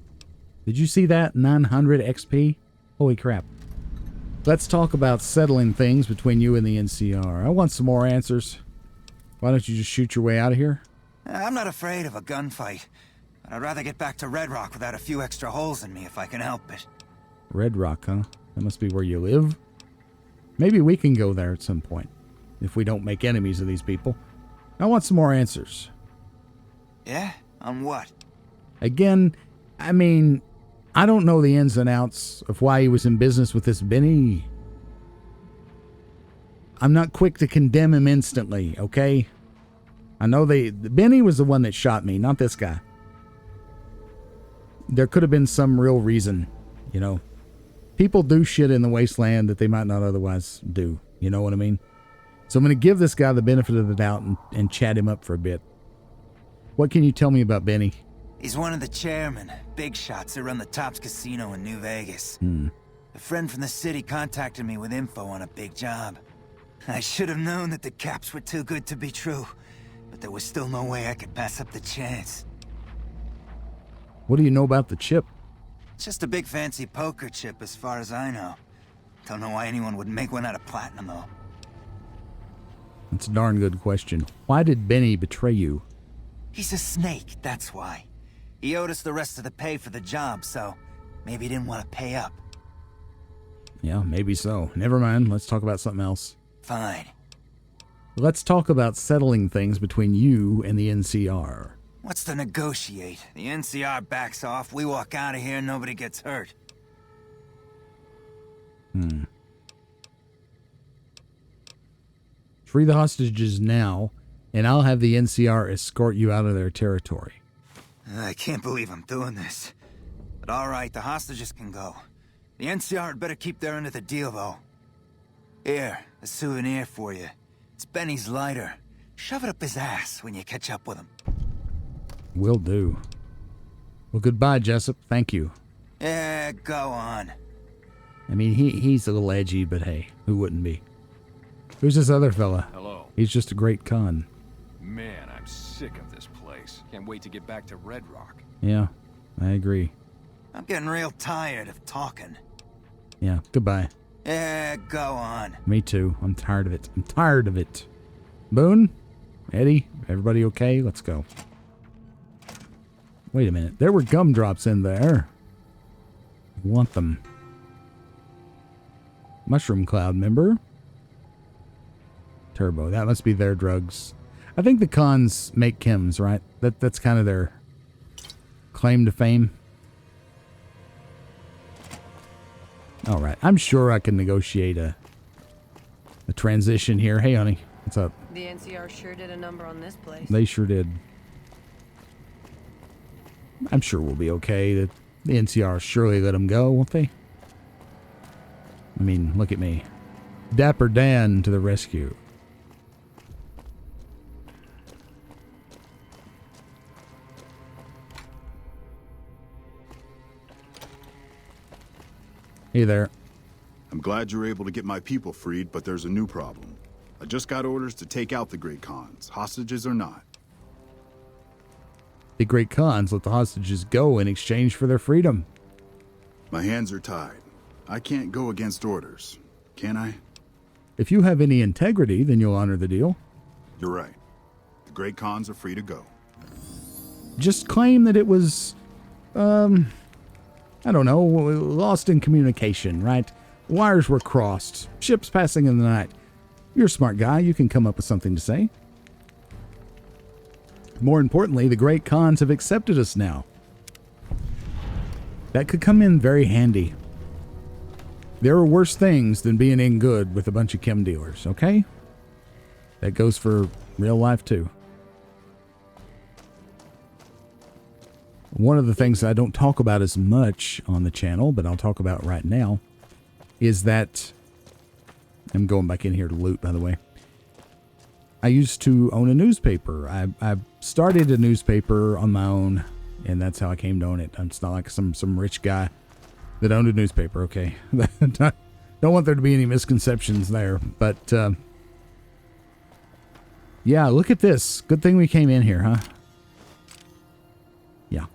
Did you see that? 900 XP? Holy crap. Let's talk about settling things between you and the NCR. I want some more answers. Why don't you just shoot your way out of here? I'm not afraid of a gunfight, but I'd rather get back to Red Rock without a few extra holes in me if I can help it. Red Rock, huh? That must be where you live. Maybe we can go there at some point, if we don't make enemies of these people. I want some more answers. Yeah? On what? Again, I mean, I don't know the ins and outs of why he was in business with this Benny. I'm not quick to condemn him instantly, okay? I know Benny was the one that shot me, not this guy. There could have been some real reason, you know. People do shit in the wasteland that they might not otherwise do. You know what I mean? So I'm going to give this guy the benefit of the doubt and chat him up for a bit. What can you tell me about Benny? He's one of the chairmen, big shots that run the Tops Casino in New Vegas. A friend from the city contacted me with info on a big job. I should have known that the caps were too good to be true, but there was still no way I could pass up the chance. What do you know about the chip? Just a big fancy poker chip as far as I know. Don't know why anyone would make one out of platinum though. That's a darn good question. Why did Benny betray you? He's a snake, that's why. He owed us the rest of the pay for the job, so maybe he didn't want to pay up. Yeah, maybe so. Never mind. Let's talk about something else. Fine. Let's talk about settling things between you and the NCR. What's to negotiate? The NCR backs off, we walk out of here, nobody gets hurt. Free the hostages now, and I'll have the NCR escort you out of their territory. I can't believe I'm doing this. But alright, the hostages can go. The NCR had better keep their end of the deal, though. Here, a souvenir for you. It's Benny's lighter. Shove it up his ass when you catch up with him. Will do. Well, goodbye, Jessup. Thank you. Yeah, go on. I mean, he's a little edgy, but hey, who wouldn't be? Who's this other fella? Hello. He's just a great con. Man, I'm sick of this place. Can't wait to get back to Red Rock. Yeah, I agree. I'm getting real tired of talking. Yeah, goodbye. Yeah, go on. Me too. I'm tired of it. I'm tired of it. Boone? Eddie? Everybody okay? Let's go. Wait a minute. There were gumdrops in there. I want them. Mushroom Cloud, member? Turbo. That must be their drugs. I think the cons make chems, right? That's kind of their claim to fame. All right. I'm sure I can negotiate a transition here. Hey, honey. What's up? The NCR sure did a number on this place. They sure did. I'm sure we'll be okay. The NCR surely let them go, won't they? I mean, look at me. Dapper Dan to the rescue. Hey there. I'm glad you were able to get my people freed, but there's a new problem. I just got orders to take out the Great Khans, hostages or not. The Great Khans let the hostages go in exchange for their freedom. My hands are tied. I can't go against orders, can I? If you have any integrity, then you'll honor the deal. You're right. The Great Khans are free to go. Just claim that it was, I don't know, lost in communication, right? Wires were crossed, ships passing in the night. You're a smart guy. You can come up with something to say. More importantly, the Great Khans have accepted us now. That could come in very handy. There are worse things than being in good with a bunch of chem dealers, okay? That goes for real life, too. One of the things I don't talk about as much on the channel, but I'll talk about right now, is that... I'm going back in here to loot, by the way. I used to own a newspaper. I started a newspaper on my own, and that's how I came to own it. It's not like some rich guy that owned a newspaper, okay? Don't want there to be any misconceptions there, but yeah, look at this. Good thing we came in here, huh? Yeah.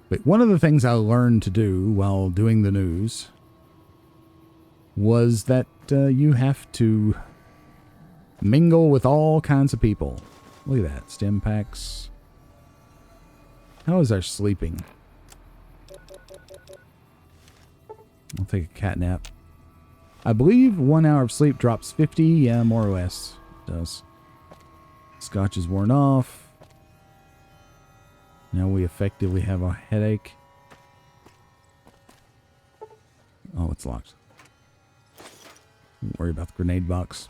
But one of the things I learned to do while doing the news was that you have to mingle with all kinds of people. Look at that. Stim packs. How is our sleeping? I'll take a cat nap. I believe 1 hour of sleep drops 50. Yeah, more or less. It does. Scotch is worn off. Now we effectively have a headache. Oh, it's locked. Don't worry about the grenade box.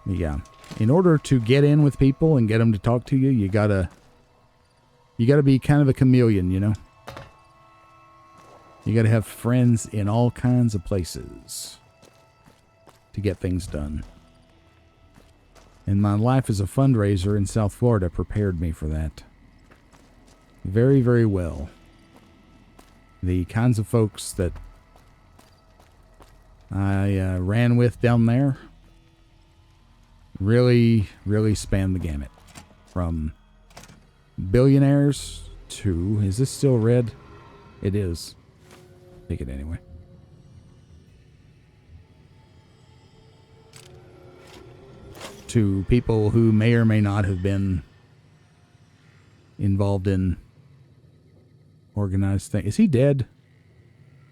Yeah. In order to get in with people and get them to talk to you, you gotta be kind of a chameleon, you know? You gotta have friends in all kinds of places to get things done. And my life as a fundraiser in South Florida prepared me for that. Very, very well. The kinds of folks that I ran with down there really, really spanned the gamut. From billionaires to... Is this still red? It is. Take it anyway. To people who may or may not have been involved in organized things. Is he dead?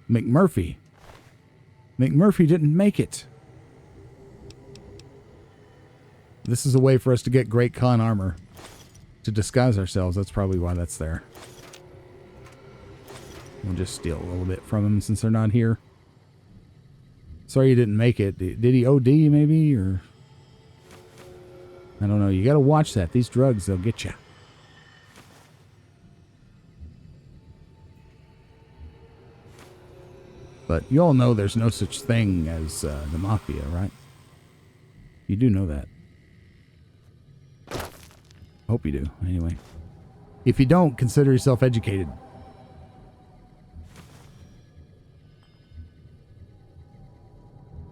McMurphy. McMurphy didn't make it. This is a way for us to get great con armor. To disguise ourselves. That's probably why that's there. We'll just steal a little bit from them since they're not here. Sorry you didn't make it. Did he OD maybe? Or I don't know. You got to watch that. These drugs, they'll get you. But you all know there's no such thing as the mafia, right? You do know that. Hope you do, anyway. If you don't, consider yourself educated.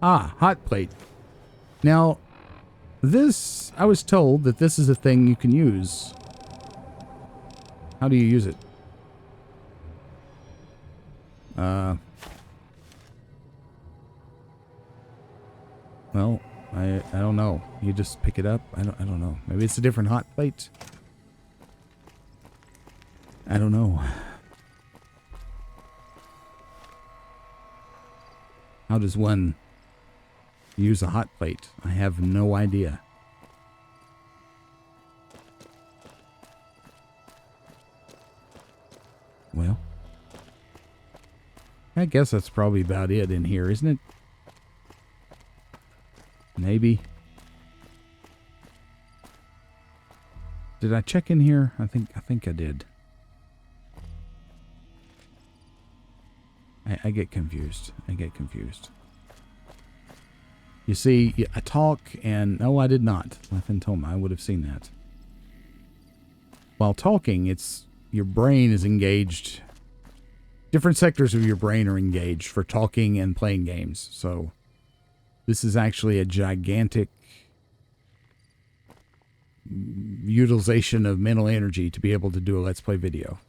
Ah, hot plate. Now, this, I was told that this is a thing you can use. How do you use it? Well, I don't know. You just pick it up? I don't know. Maybe it's a different hot plate. I don't know. How does one use a hot plate? I have no idea. Well, I guess that's probably about it in here, isn't it? Maybe. Did I check in here? I think I did. I get confused. I get confused. You see, I talk and... No, I did not. Nothing told me. I would have seen that. While talking, it's... Your brain is engaged. Different sectors of your brain are engaged for talking and playing games. So, this is actually a gigantic utilization of mental energy to be able to do a Let's Play video.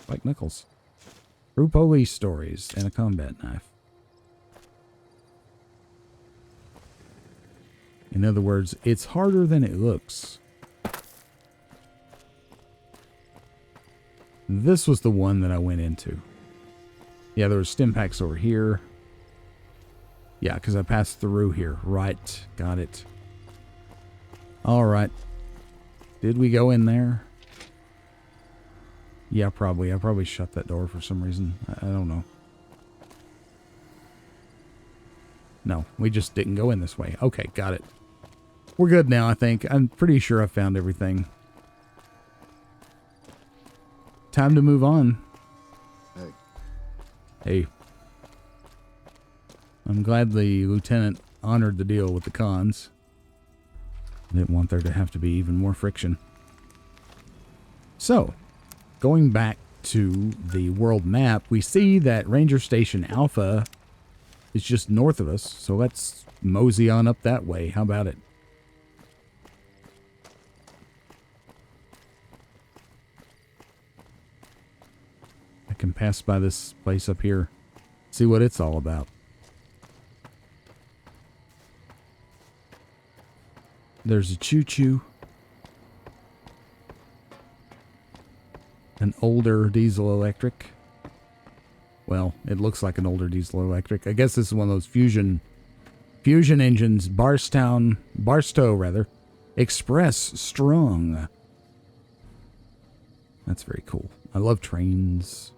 Like Knuckles. True police stories and a combat knife. In other words, it's harder than it looks. This was the one that I went into. Yeah, there were stim packs over here. Yeah, because I passed through here. Right. Got it. Alright. Did we go in there? Yeah, probably. I probably shut that door for some reason. I don't know. No, we just didn't go in this way. Okay, got it. We're good now, I think. I'm pretty sure I found everything. Time to move on. Hey. Hey. I'm glad the lieutenant honored the deal with the cons. I didn't want there to have to be even more friction. So, going back to the world map, we see that Ranger Station Alpha is just north of us. So let's mosey on up that way. How about it? I can pass by this place up here. See what it's all about. There's a choo-choo. An older diesel electric. Well, it looks like an older diesel electric. I guess this is one of those fusion engines. Barstow rather. Express Strong. That's very cool. I love trains.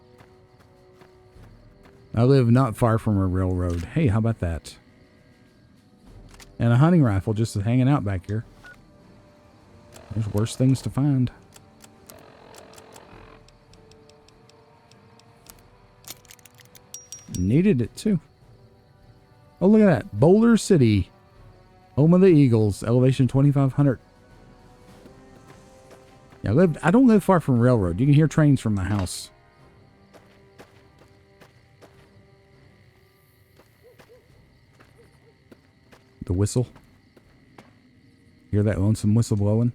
I live not far from a railroad. Hey, how about that? And a hunting rifle just hanging out back here. There's worse things to find. Needed it too. Oh, look at that. Boulder City. Home of the Eagles. Elevation 2500. Yeah, I don't live far from railroad. You can hear trains from my house. The whistle. Hear that lonesome whistle blowing?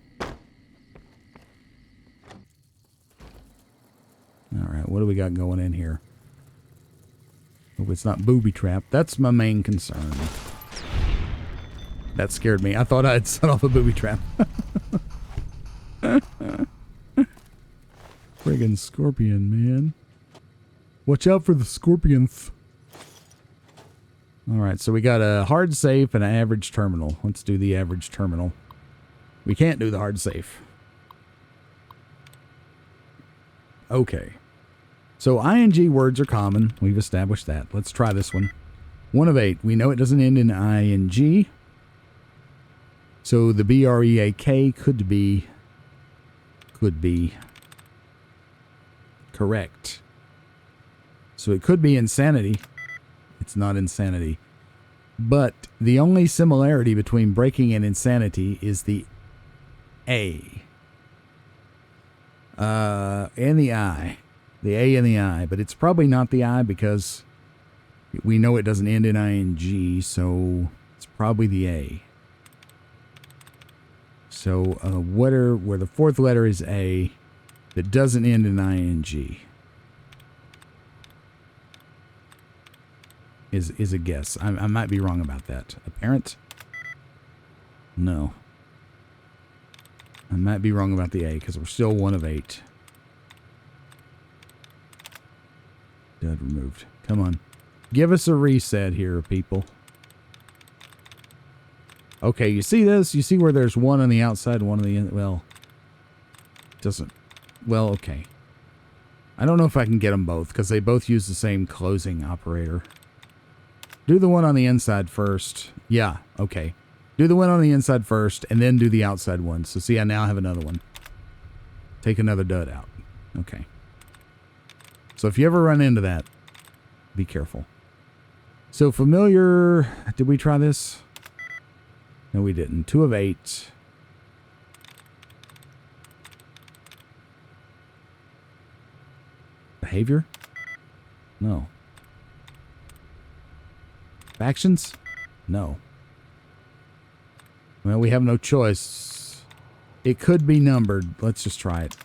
Alright, what do we got going in here? Hope it's not booby trapped. That's my main concern. That scared me. I thought I'd set off a booby trap. Friggin' scorpion, man. Watch out for the scorpions. Alright, so we got a hard safe and an average terminal. Let's do the average terminal. We can't do the hard safe. Okay. So ing words are common. We've established that. Let's try this one. 1 of 8. We know it doesn't end in ing. So the break could be correct. So it could be insanity. It's not insanity. But the only similarity between breaking and insanity is the A. And the I. The A and the I. But it's probably not the I because we know it doesn't end in ing, so it's probably the A. So where the fourth letter is A that doesn't end in ing is a guess. I might be wrong about that. Apparent? No. I might be wrong about the A because we're still 1 of 8. Dud removed. Come on. Give us a reset here, people. Okay, you see this? You see where there's 1 on the outside, 1 on the in? Well, doesn't. Well, okay. I don't know if I can get them both because they both use the same closing operator. Do the one on the inside first. Yeah, okay. Do the one on the inside first, and then do the outside one. So see, I now have another one. Take another dud out. Okay. So if you ever run into that, be careful. So familiar... Did we try this? No, we didn't. 2 of 8. Behavior? No. Factions? No. Well, we have no choice. It could be numbered. Let's just try it.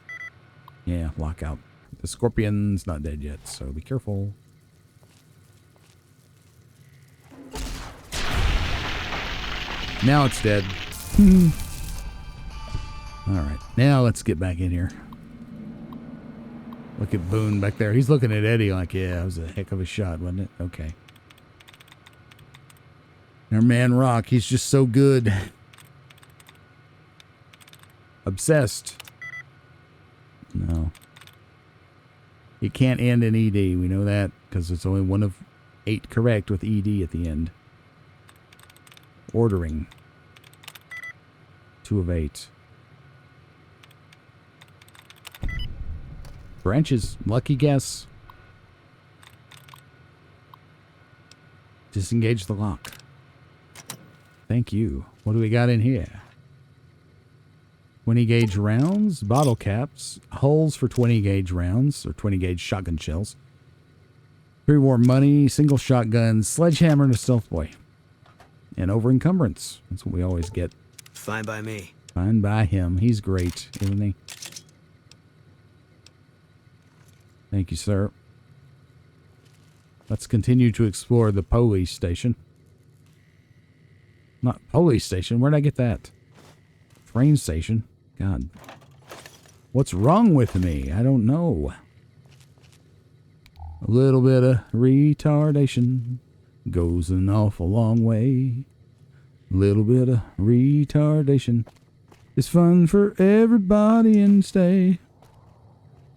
Yeah, lockout. The scorpion's not dead yet, so be careful. Now it's dead. Alright, now let's get back in here. Look at Boone back there. He's looking at Eddie like, yeah, that was a heck of a shot, wasn't it? Okay. Our man Rock, he's just so good. Obsessed. No. It can't end in ED. We know that because it's only 1 of 8 correct with ED at the end. Ordering. 2 of 8. Branches. Lucky guess. Disengage the lock. Thank you. What do we got in here? 20 gauge rounds, bottle caps, holes for 20 gauge rounds, or 20 gauge shotgun shells. Pre-war money, single shotguns, sledgehammer, and a stealth boy. And over encumbrance. That's what we always get. Fine by me. Fine by him. He's great, isn't he? Thank you, sir. Let's continue to explore the police station. Not police station. Where'd I get that? Train station. God. What's wrong with me? I don't know. A little bit of retardation goes an awful long way. A little bit of retardation is fun for everybody and stay.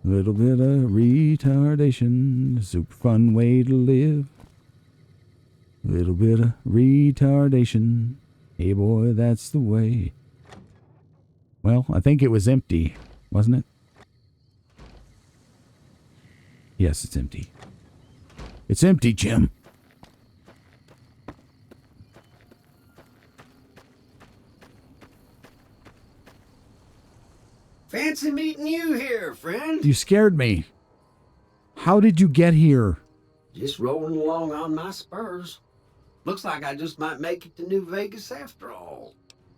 A little bit of retardation, super fun way to live. A little bit of retardation. Hey boy, that's the way. Well, I think it was empty, wasn't it? Yes, it's empty. It's empty, Jim. Fancy meeting you here, friend. You scared me. How did you get here? Just rolling along on my spurs. Looks like I just might make it to New Vegas after all.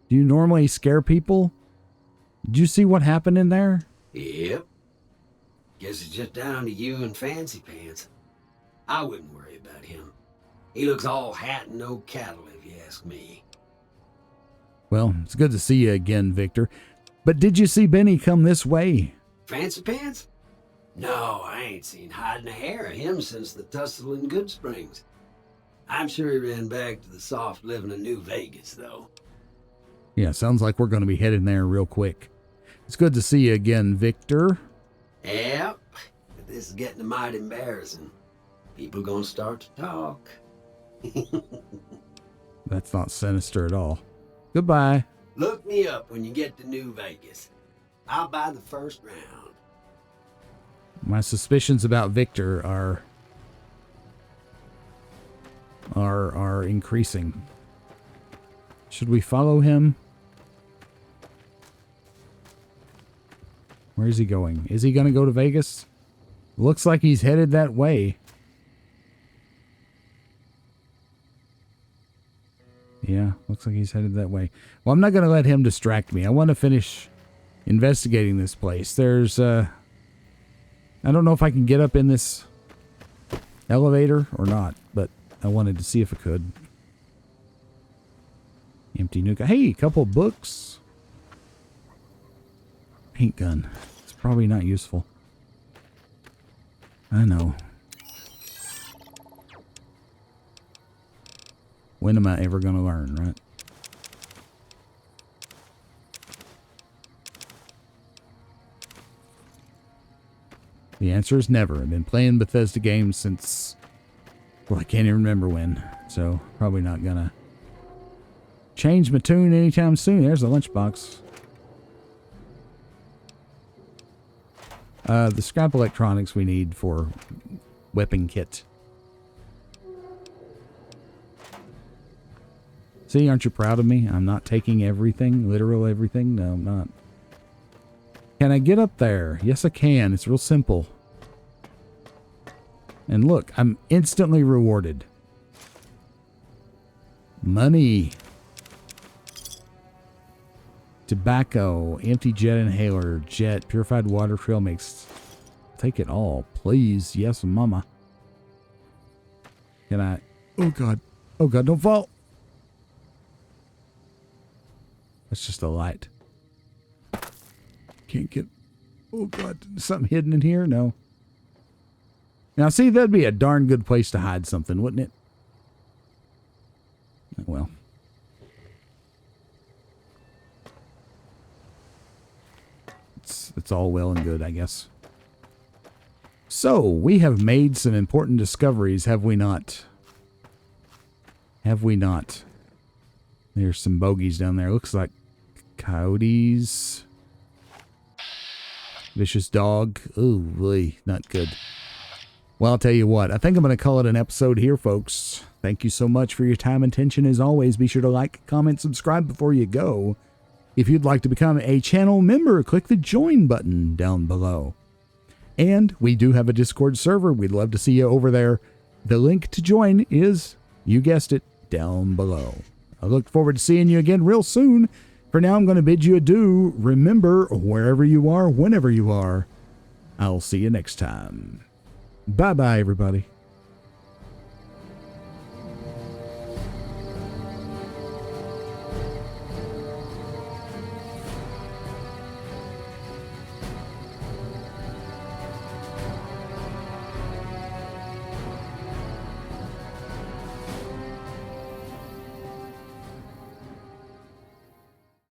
Do you normally scare people? Did you see what happened in there? Yep. Guess it's just down to you and Fancy Pants. I wouldn't worry about him. He looks all hat and no cattle, if you ask me. Well, it's good to see you again, Victor. But did you see Benny come this way? Fancy Pants? No, I ain't seen hiding a hair of him since the tussle in Good Springs. I'm sure he ran back to the soft living of New Vegas, though. Yeah, sounds like we're going to be heading there real quick. It's good to see you again, Victor. Yep. But this is getting mighty embarrassing. People gonna start to talk. That's not sinister at all. Goodbye. Look me up when you get to New Vegas. I'll buy the first round. My suspicions about Victor are increasing. Should we follow him? Where is he going? Is he going to go to Vegas? Looks like he's headed that way. Yeah, looks like he's headed that way. Well, I'm not going to let him distract me. I want to finish investigating this place. There's, I don't know if I can get up in this elevator or not, but I wanted to see if I could. Empty nuke. Hey, a couple books. Paint gun. It's probably not useful. I know. When am I ever going to learn, right? The answer is never. I've been playing Bethesda games since, well, I can't even remember when. So, probably not going to change my tune anytime soon. There's the lunchbox. The scrap electronics we need for weapon kit. See, aren't you proud of me? I'm not taking everything, literal everything. No, I'm not. Can I get up there? Yes, I can. It's real simple. And look, I'm instantly rewarded. Money. Tobacco, empty jet inhaler, jet, purified water, trail mix. Take it all, please. Yes, mama. Can I? Oh, God. Oh, God, don't fall. That's just a light. Can't get... Oh, God. Something hidden in here? No. Now, see, that'd be a darn good place to hide something, wouldn't it? Well. It's all well and good, I guess. So, we have made some important discoveries, have we not? Have we not? There's some bogeys down there. Looks like coyotes. Vicious dog. Ooh, really not good. Well, I'll tell you what. I think I'm going to call it an episode here, folks. Thank you so much for your time and attention. As always, be sure to like, comment, subscribe before you go. If you'd like to become a channel member, click the join button down below. And we do have a Discord server. We'd love to see you over there. The link to join is, you guessed it, down below. I look forward to seeing you again real soon. For now, I'm going to bid you adieu. Remember, wherever you are, whenever you are, I'll see you next time. Bye-bye, everybody.